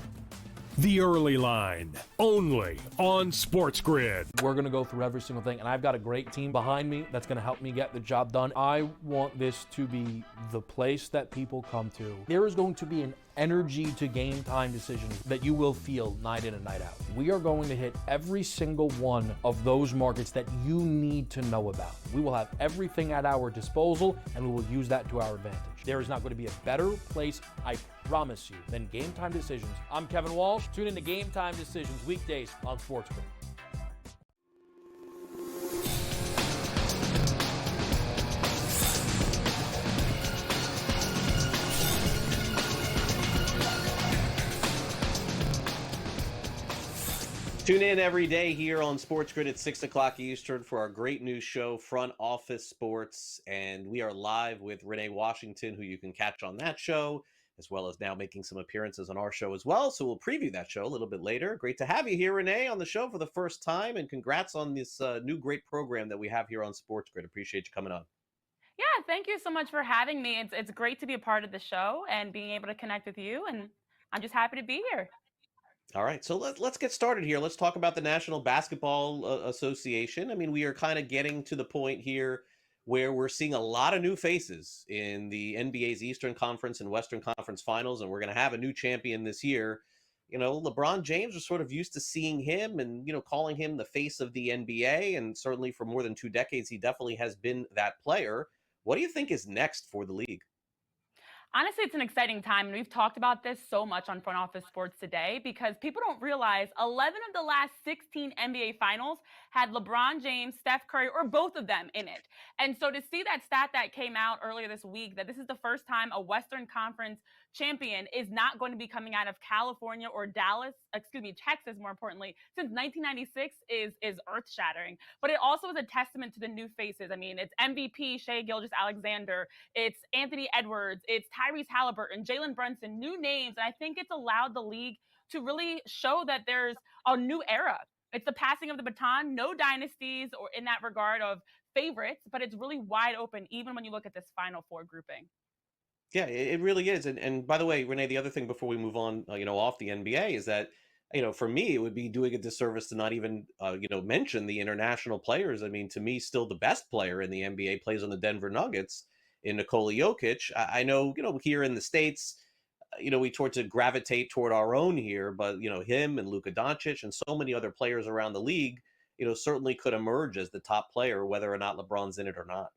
The Early Line, only on SportsGrid. We're going to go through every single thing, and I've got a great team behind me that's going to help me get the job done. I want this to be the place that people come to. There is going to be an energy to game time decisions that you will feel night in and night out. We are going to hit every single one of those markets that you need to know about. We will have everything at our disposal, and we will use that to our advantage. There is not going to be a better place, I promise you, than Game Time Decisions. I'm Kevin Walsh. Tune in to Game Time Decisions weekdays on SportsGrid. Tune in every day here on SportsGrid at 6 o'clock Eastern for our great news show, Front Office Sports. And we are live with Renee Washington, who you can catch on that show, as well as now making some appearances on our show as well. So we'll preview that show a little bit later. Great to have you here, Renee, on the show for the first time. And congrats on this new great program that we have here on SportsGrid. Appreciate you coming on. Yeah, thank you so much for having me. It's great to be a part of the show and being able to connect with you. And I'm just happy to be here. All right, so let's get started here. Let's talk about the National Basketball Association. I mean, we are kind of getting to the point here where we're seeing a lot of new faces in the NBA's Eastern Conference and Western Conference Finals, and we're going to have a new champion this year. You know, LeBron James was sort of used to seeing him and, calling him the face of the NBA, and certainly for more than 2 decades, he definitely has been that player. What do you think is next for the league? Honestly, it's an exciting time, and we've talked about this so much on Front Office Sports today because people don't realize 11 of the last 16 NBA Finals had LeBron James, Steph Curry, or both of them in it. And so to see that stat that came out earlier this week, that this is the first time a Western Conference champion is not going to be coming out of California or Texas, more importantly, since 1996 is earth-shattering. But it also is a testament to the new faces. I mean, it's MVP Shai Gilgeous-Alexander, it's Anthony Edwards, it's Tyrese Halliburton, Jalen Brunson, new names. And I think it's allowed the league to really show that there's a new era. It's the passing of the baton, no dynasties or in that regard of favorites, but it's really wide open, even when you look at this Final Four grouping. Yeah, it really is. And by the way, Renee, the other thing before we move on, off the NBA is that, for me, it would be doing a disservice to not even, mention the international players. I mean, to me, still the best player in the NBA plays on the Denver Nuggets in Nikola Jokic. I know, here in the States, we toward to gravitate toward our own here, but, him and Luka Doncic and so many other players around the league, certainly could emerge as the top player, whether or not LeBron's in it or not.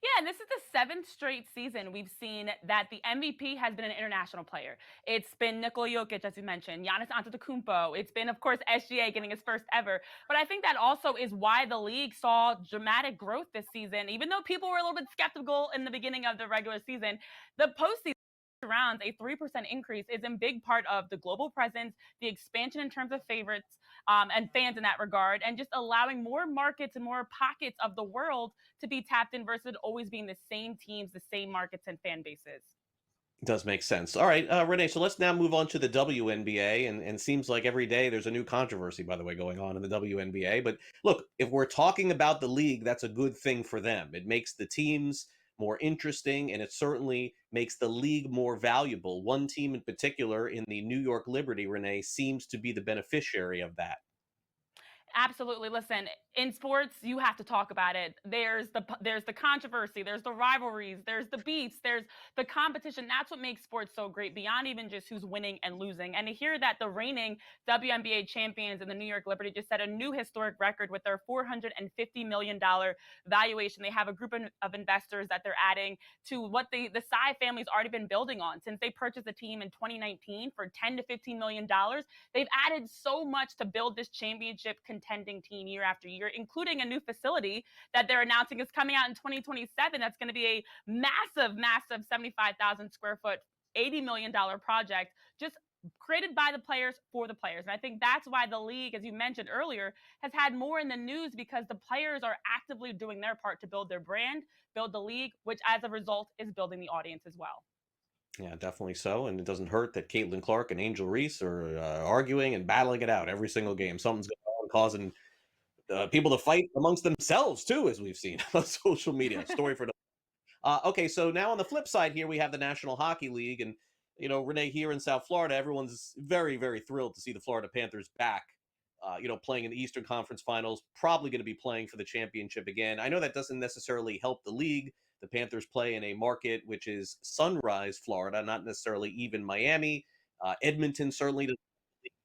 Yeah, and this is the 7th straight season we've seen that the MVP has been an international player. It's been Nikola Jokic, as you mentioned, Giannis Antetokounmpo. It's been, of course, SGA getting his first ever. But I think that also is why the league saw dramatic growth this season. Even though people were a little bit skeptical in the beginning of the regular season, the postseason rounds, a 3% increase is in big part of the global presence, the expansion in terms of favorites and fans in that regard, and just allowing more markets and more pockets of the world to be tapped in versus always being the same teams, the same markets and fan bases. It does make sense. All right, Renee, so let's now move on to the WNBA, and seems like every day there's a new controversy, by the way, going on in the WNBA. But look, if we're talking about the league, that's a good thing for them. It makes the teams more interesting, and it certainly makes the league more valuable. One team in particular in the New York Liberty, Renee, seems to be the beneficiary of that. Absolutely. Listen, in sports, you have to talk about it. There's the controversy, there's the rivalries, there's the beefs, there's the competition. That's what makes sports so great, beyond even just who's winning and losing. And to hear that the reigning WNBA champions and the New York Liberty just set a new historic record with their $450 million valuation. They have a group of investors that they're adding to what the Tsai family's already been building on since they purchased the team in 2019 for $10 to $15 million. They've added so much to build this championship contending team year after year, including a new facility that they're announcing is coming out in 2027. That's going to be a massive 75,000 square foot, $80 million project just created by the players for the players. And I think that's why the league, as you mentioned earlier, has had more in the news, because the players are actively doing their part to build their brand, build the league, which as a result is building the audience as well. Yeah, definitely so. And it doesn't hurt that Caitlin Clark and Angel Reese are arguing and battling it out every single game. Something's going on, causing people to fight amongst themselves too, as we've seen on social media. Story for okay, so now on the flip side here, we have the National Hockey League. And, Renee, here in South Florida, everyone's very, very thrilled to see the Florida Panthers back, playing in the Eastern Conference Finals, probably going to be playing for the championship again. I know that doesn't necessarily help the league. The Panthers play in a market which is Sunrise, Florida, not necessarily even Miami. Edmonton certainly doesn't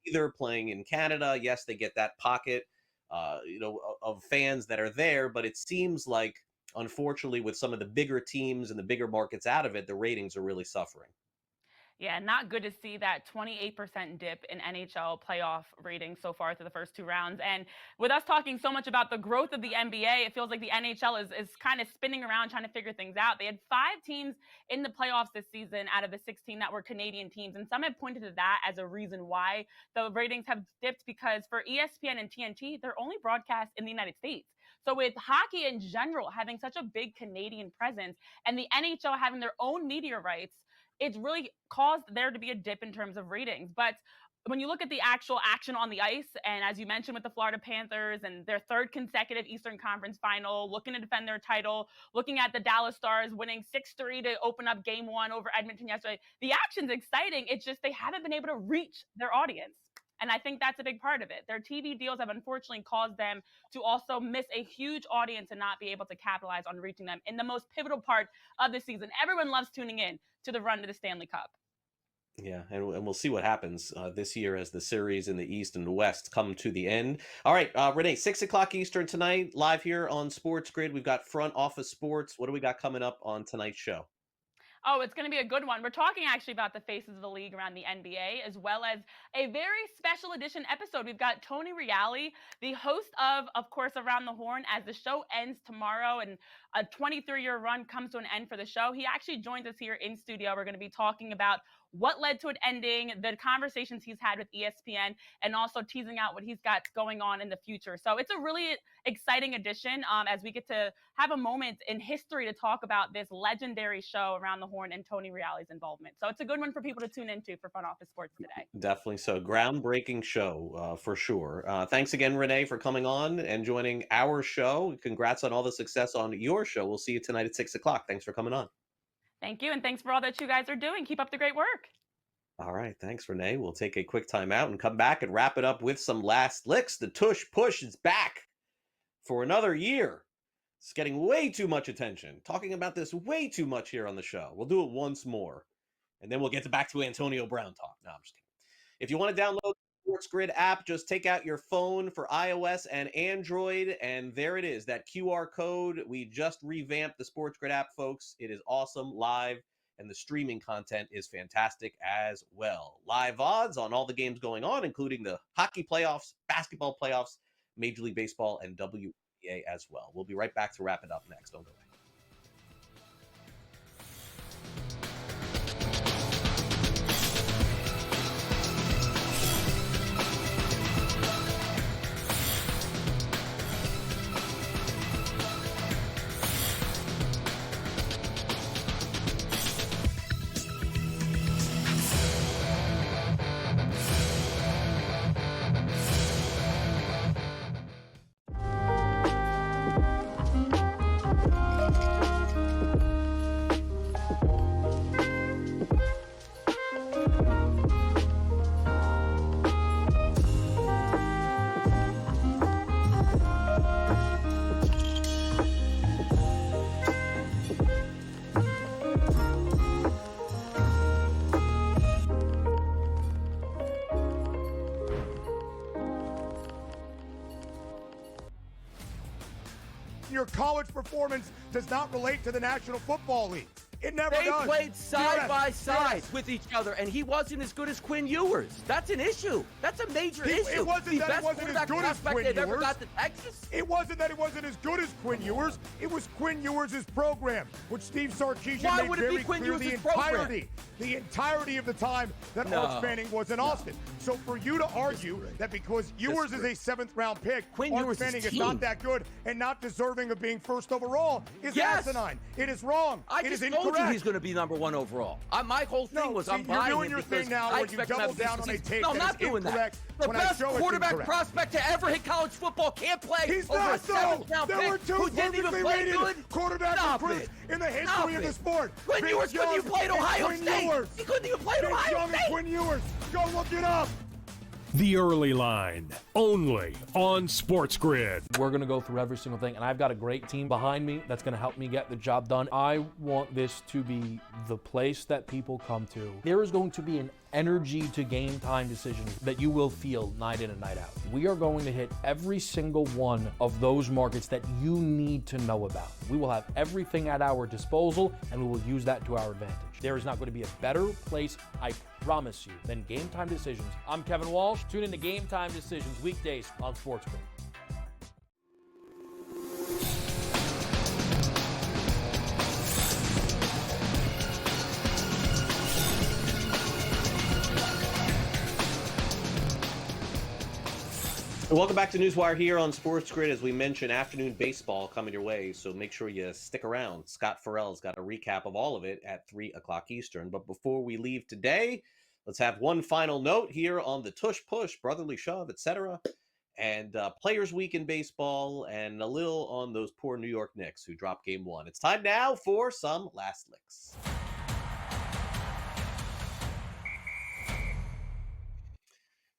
either, playing in Canada. Yes, they get that pocket, of fans that are there, but it seems like, unfortunately, with some of the bigger teams and the bigger markets out of it, the ratings are really suffering. Yeah, not good to see that 28% dip in NHL playoff ratings so far through the first two rounds. And with us talking so much about the growth of the NBA, it feels like the NHL is kind of spinning around trying to figure things out. They had 5 teams in the playoffs this season out of the 16 that were Canadian teams. And some have pointed to that as a reason why the ratings have dipped, because for ESPN and TNT, they're only broadcast in the United States. So with hockey in general having such a big Canadian presence and the NHL having their own media rights, it's really caused there to be a dip in terms of ratings. But when you look at the actual action on the ice, and as you mentioned with the Florida Panthers and their 3rd consecutive Eastern Conference final, looking to defend their title, looking at the Dallas Stars winning 6-3 to open up Game 1 over Edmonton yesterday, the action's exciting. It's just they haven't been able to reach their audience. And I think that's a big part of it. Their TV deals have unfortunately caused them to also miss a huge audience and not be able to capitalize on reaching them in the most pivotal part of the season. Everyone loves tuning in to the run to the Stanley Cup. Yeah, and we'll see what happens this year as the series in the East and the West come to the end. All right, Renee, 6 o'clock Eastern tonight, live here on Sports Grid. We've got Front Office Sports. What do we got coming up on tonight's show? Oh, it's going to be a good one. We're talking actually about the faces of the league around the NBA, as well as a very special edition episode. We've got Tony Reali, the host of course, Around the Horn, as the show ends tomorrow and a 23-year run comes to an end for the show. He actually joins us here in studio. We're going to be talking about what led to it ending, the conversations he's had with ESPN, and also teasing out what he's got going on in the future. So it's a really exciting edition as we get to have a moment in history to talk about this legendary show, Around the Horn, and Tony Reali's involvement. So it's a good one for people to tune into for Front Office Sports today. Definitely so. Groundbreaking show for sure. Thanks again, Renee, for coming on and joining our show. Congrats on all the success on your show. We'll see you tonight at 6 o'clock. Thanks for coming on. Thank you, and thanks for all that you guys are doing. Keep up the great work. All right, thanks, Renee. We'll take a quick time out and come back and wrap it up with some last licks. The Tush Push is back for another year. It's getting way too much attention. Talking about this way too much here on the show. We'll do it once more, and then we'll get back to Antonio Brown talk. No, I'm just kidding. If you want to download the SportsGrid app, just take out your phone for iOS and Android, and there it is, that QR code. We just revamped the SportsGrid app, folks. It is awesome, live, and the streaming content is fantastic as well. Live odds on all the games going on, including the hockey playoffs, basketball playoffs, Major League Baseball, and WNBA as well. We'll be right back to wrap it up next. Don't go away. your college performance does not relate to the National Football League. It never They does. played side by side DRS. with each other, and he wasn't as good as Quinn Ewers. That's an issue. That's a major issue. It wasn't the that best it wasn't as quarterback good as prospect Quinn they've ever Ewers. got to Texas. It wasn't that it wasn't as good as Quinn Ewers. It was Quinn Ewers' program, which Steve Sarkisian Why made would it be very Quinn clear Ewers' program? the entirety of the time that Arch Manning was in Austin. So for you to argue that because Ewers is a 7th-round pick, Quinn Arch Ewers' Manning is team. not that good and not deserving of being first overall is asinine. It is wrong. I It just is told incorrect. you he's going to be number 1 overall. My whole thing was I'm you're buying doing him your because thing now I where you expect him to double have down decent on a season. take No, I'm that not is doing that. incorrect The when I best show it's quarterback incorrect. prospect to ever hit college football can't play He's over not, a 7th-round There were pick two who didn't even perfectly play rated good. quarterback Stop recruits it. in the history Stop of it. the sport. Quinn Vince Ewers couldn't Young even play at and Ohio Quinn State. Ewers. He couldn't even play at Vince Ohio Young State. and Quinn Ewers. Go look it up. The Early Line, only on SportsGrid. We're going to go through every single thing, and I've got a great team behind me that's going to help me get the job done. I want this to be the place that people come to. There is going to be an energy to game time decisions that you will feel night in and night out. We are going to hit every single one of those markets that you need to know about. We will have everything at our disposal, and we will use that to our advantage. There is not going to be a better place, I promise you, than Game Time Decisions. I'm Kevin Walsh. Tune in to Game Time Decisions weekdays on SportsGrid. Welcome back to NewsWire here on SportsGrid. As we mentioned, afternoon baseball coming your way, so make sure you stick around. Scott Farrell's got a recap of all of it at 3 o'clock Eastern. But before we leave today, let's have one final note here on the tush push, brotherly shove, etc., and Players Week in baseball, and a little on those poor New York Knicks who dropped Game 1. It's time now for some last licks.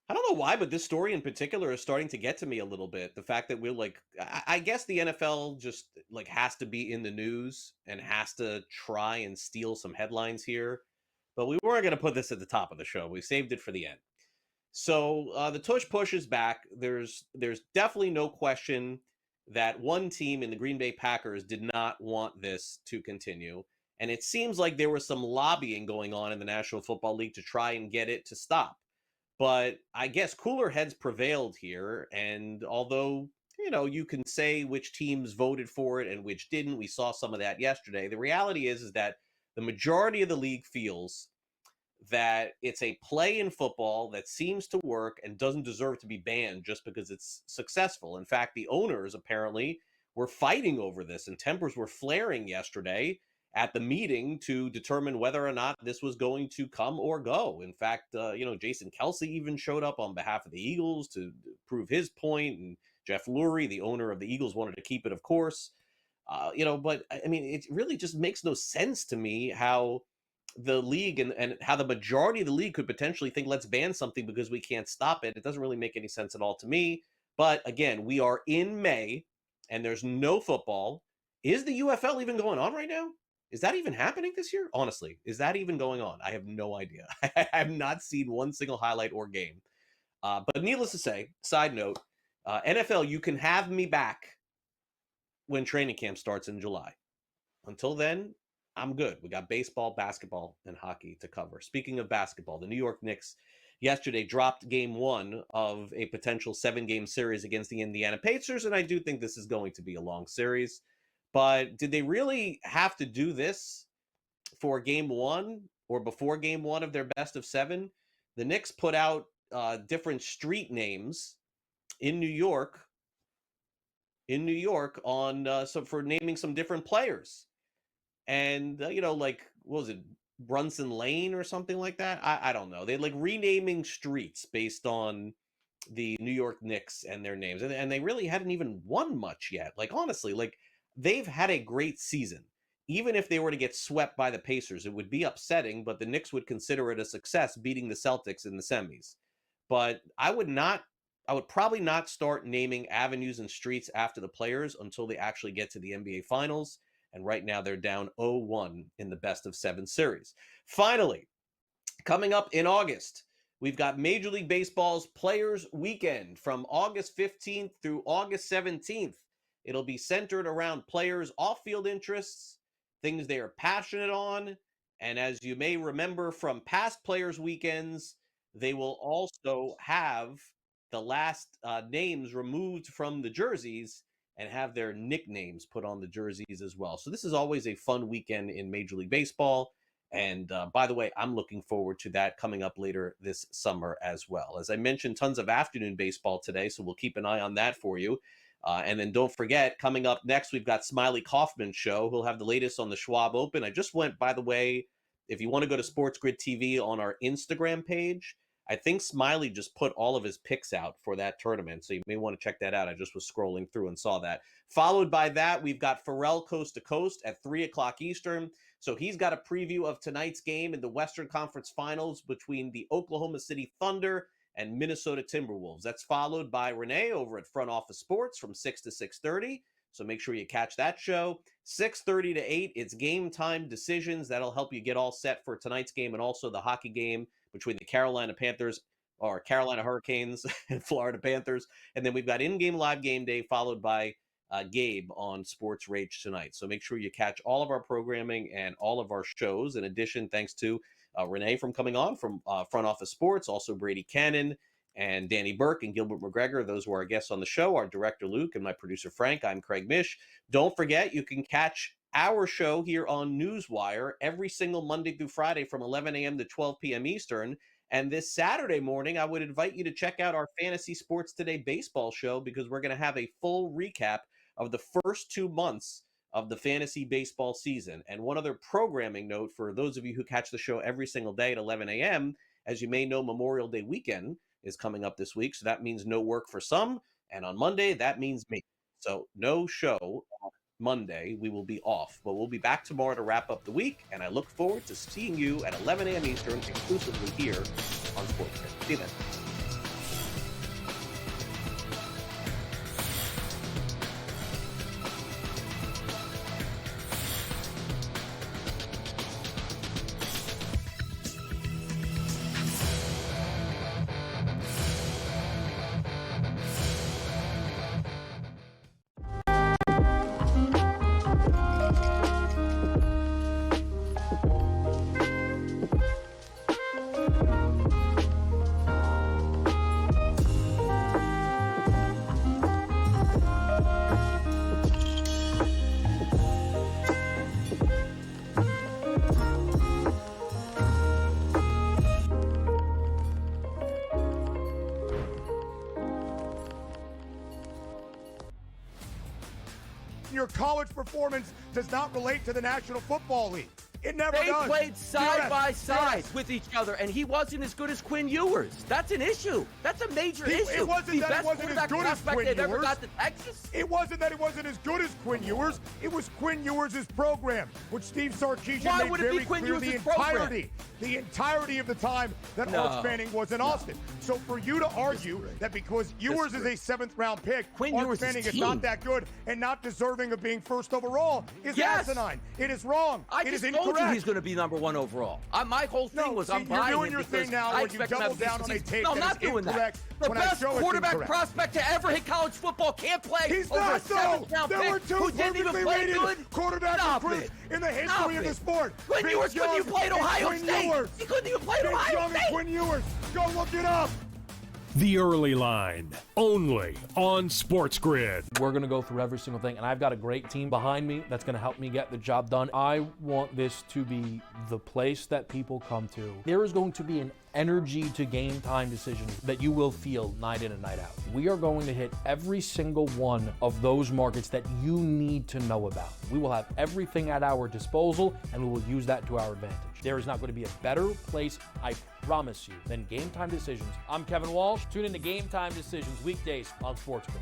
I don't know why, but this story in particular is starting to get to me a little bit. The fact that we're like, I guess the NFL just like has to be in the news and has to try and steal some headlines here. But we weren't going to put this at the top of the show. We saved it for the end. So the tush push is back. There's definitely no question that one team in the Green Bay Packers did not want this to continue. And it seems like there was some lobbying going on in the National Football League to try and get it to stop. But I guess cooler heads prevailed here. And although, you know, you can say which teams voted for it and which didn't, we saw some of that yesterday. The reality is that the majority of the league feels that it's a play in football that seems to work and doesn't deserve to be banned just because it's successful. In fact, the owners apparently were fighting over this, and tempers were flaring yesterday at the meeting to determine whether or not this was going to come or go. In fact, Jason Kelce even showed up on behalf of the Eagles to prove his point, and Jeff Lurie, the owner of the Eagles, wanted to keep it, of course. But I mean, it really just makes no sense to me how the league and how the majority of the league could potentially think, let's ban something because we can't stop it. It doesn't really make any sense at all to me. But again, we are in May and there's no football. Is the UFL even going on right now? Is that even happening this year? Honestly, is that even going on? I have no idea. I have not seen one single highlight or game. But needless to say, side note, NFL, you can have me back when training camp starts in July. Until then, I'm good. We got baseball, basketball, and hockey to cover. Speaking of basketball, the New York Knicks yesterday dropped Game 1 of a potential 7-game series against the Indiana Pacers, and I do think this is going to be a long series. But did they really have to do this for Game 1 or before Game 1 of their best of 7? The Knicks put out different street names in New York on for naming some different players. And, like, what was it, Brunson Lane or something like that? I don't know. They like renaming streets based on the New York Knicks and their names. And they really hadn't even won much yet. Like, honestly, like, they've had a great season. Even if they were to get swept by the Pacers, it would be upsetting, but the Knicks would consider it a success beating the Celtics in the semis. But I would probably not start naming avenues and streets after the players until they actually get to the NBA Finals. And right now they're down 0-1 in the best of 7 series. Finally, coming up in August, we've got Major League Baseball's Players Weekend from August 15th through August 17th. It'll be centered around players' off-field interests, things they are passionate on, and as you may remember from past players' weekends, they will also have the last names removed from the jerseys and have their nicknames put on the jerseys as well. So this is always a fun weekend in Major League Baseball. And by the way, I'm looking forward to that coming up later this summer as well. As I mentioned, tons of afternoon baseball today, so we'll keep an eye on that for you. And then don't forget, coming up next, we've got Smiley Kaufman's show. He'll have the latest on the Schwab Open. I just went, by the way, if you want to go to SportsGrid TV on our Instagram page, I think Smiley just put all of his picks out for that tournament, so you may want to check that out. I just was scrolling through and saw that. Followed by that, we've got Pharrell Coast to Coast at 3 o'clock Eastern. So he's got a preview of tonight's game in the Western Conference Finals between the Oklahoma City Thunder and Minnesota Timberwolves. That's followed by Renee over at Front Office Sports from 6 to 6:30. So make sure you catch that show. 6:30 to 8, it's Game Time Decisions. That'll help you get all set for tonight's game and also the hockey game between the Carolina Panthers or Carolina Hurricanes and Florida Panthers. And then we've got in-game live game day followed by Gabe on Sports Rage tonight. So make sure you catch all of our programming and all of our shows. In addition, thanks to Renee from coming on from Front Office Sports, also Brady Cannon and Danny Burke and Gilbert McGregor. Those were our guests on the show, our director Luke and my producer Frank. I'm Craig Mish. Don't forget, you can catch our show here on NewsWire every single Monday through Friday from 11 a.m. to 12 p.m. Eastern. And this Saturday morning, I would invite you to check out our Fantasy Sports Today baseball show because we're going to have a full recap of the first 2 months of the fantasy baseball season. And one other programming note for those of you who catch the show every single day at 11 a.m., as you may know, Memorial Day weekend is coming up this week. So that means no work for some. And on Monday, that means me. So no show on Monday. We will be off. But we'll be back tomorrow to wrap up the week. And I look forward to seeing you at 11 a.m. Eastern exclusively here on SportsGrid. See you then. Your college performance does not relate to the National Football League. It never They does. played side by side DRS. with each other, and he wasn't as good as Quinn Ewers. That's an issue. That's a major issue. It wasn't the that best it wasn't as quarterback good as prospect Quinn they've ever Ewers. got to Texas. It wasn't that it wasn't as good as Quinn Ewers. It was Quinn Ewers' program, which Steve Sarkisian Why made would it be very Quinn clear Ewers' program? the entirety of the time that Arch Manning was in Austin. So for you to argue that because Ewers is a 7th-round pick, Quinn Arch Ewers' Manning is team. not that good and not deserving of being first overall is asinine. It is wrong. I It just is told incorrect. you he's going to be number 1 overall. My whole thing was I'm you're buying doing him your because thing now I where you expect him to double have down on a decent take No, I'm that not is doing that. incorrect The when I best show it's quarterback incorrect. prospect to ever hit college football can't play He's over a not, though. 7th-round There were pick two who didn't even perfectly play rated good. quarterback Stop recruits it. in the history Stop of it. the sport. Quinn Vince Ewers couldn't Young even play at and Ohio Quinn State. Ewers. He couldn't even play at Vince Ohio Young State. and Quinn Ewers. Go look it up. The Early Line, only on SportsGrid. We're going to go through every single thing, and I've got a great team behind me that's going to help me get the job done. I want this to be the place that people come to. There is going to be an energy to game time decisions that you will feel night in and night out. We are going to hit every single one of those markets that you need to know about. We will have everything at our disposal, and we will use that to our advantage. There is not going to be a better place, I promise you, than Game Time Decisions. I'm Kevin Walsh. Tune in to Game Time Decisions weekdays on SportsGrid.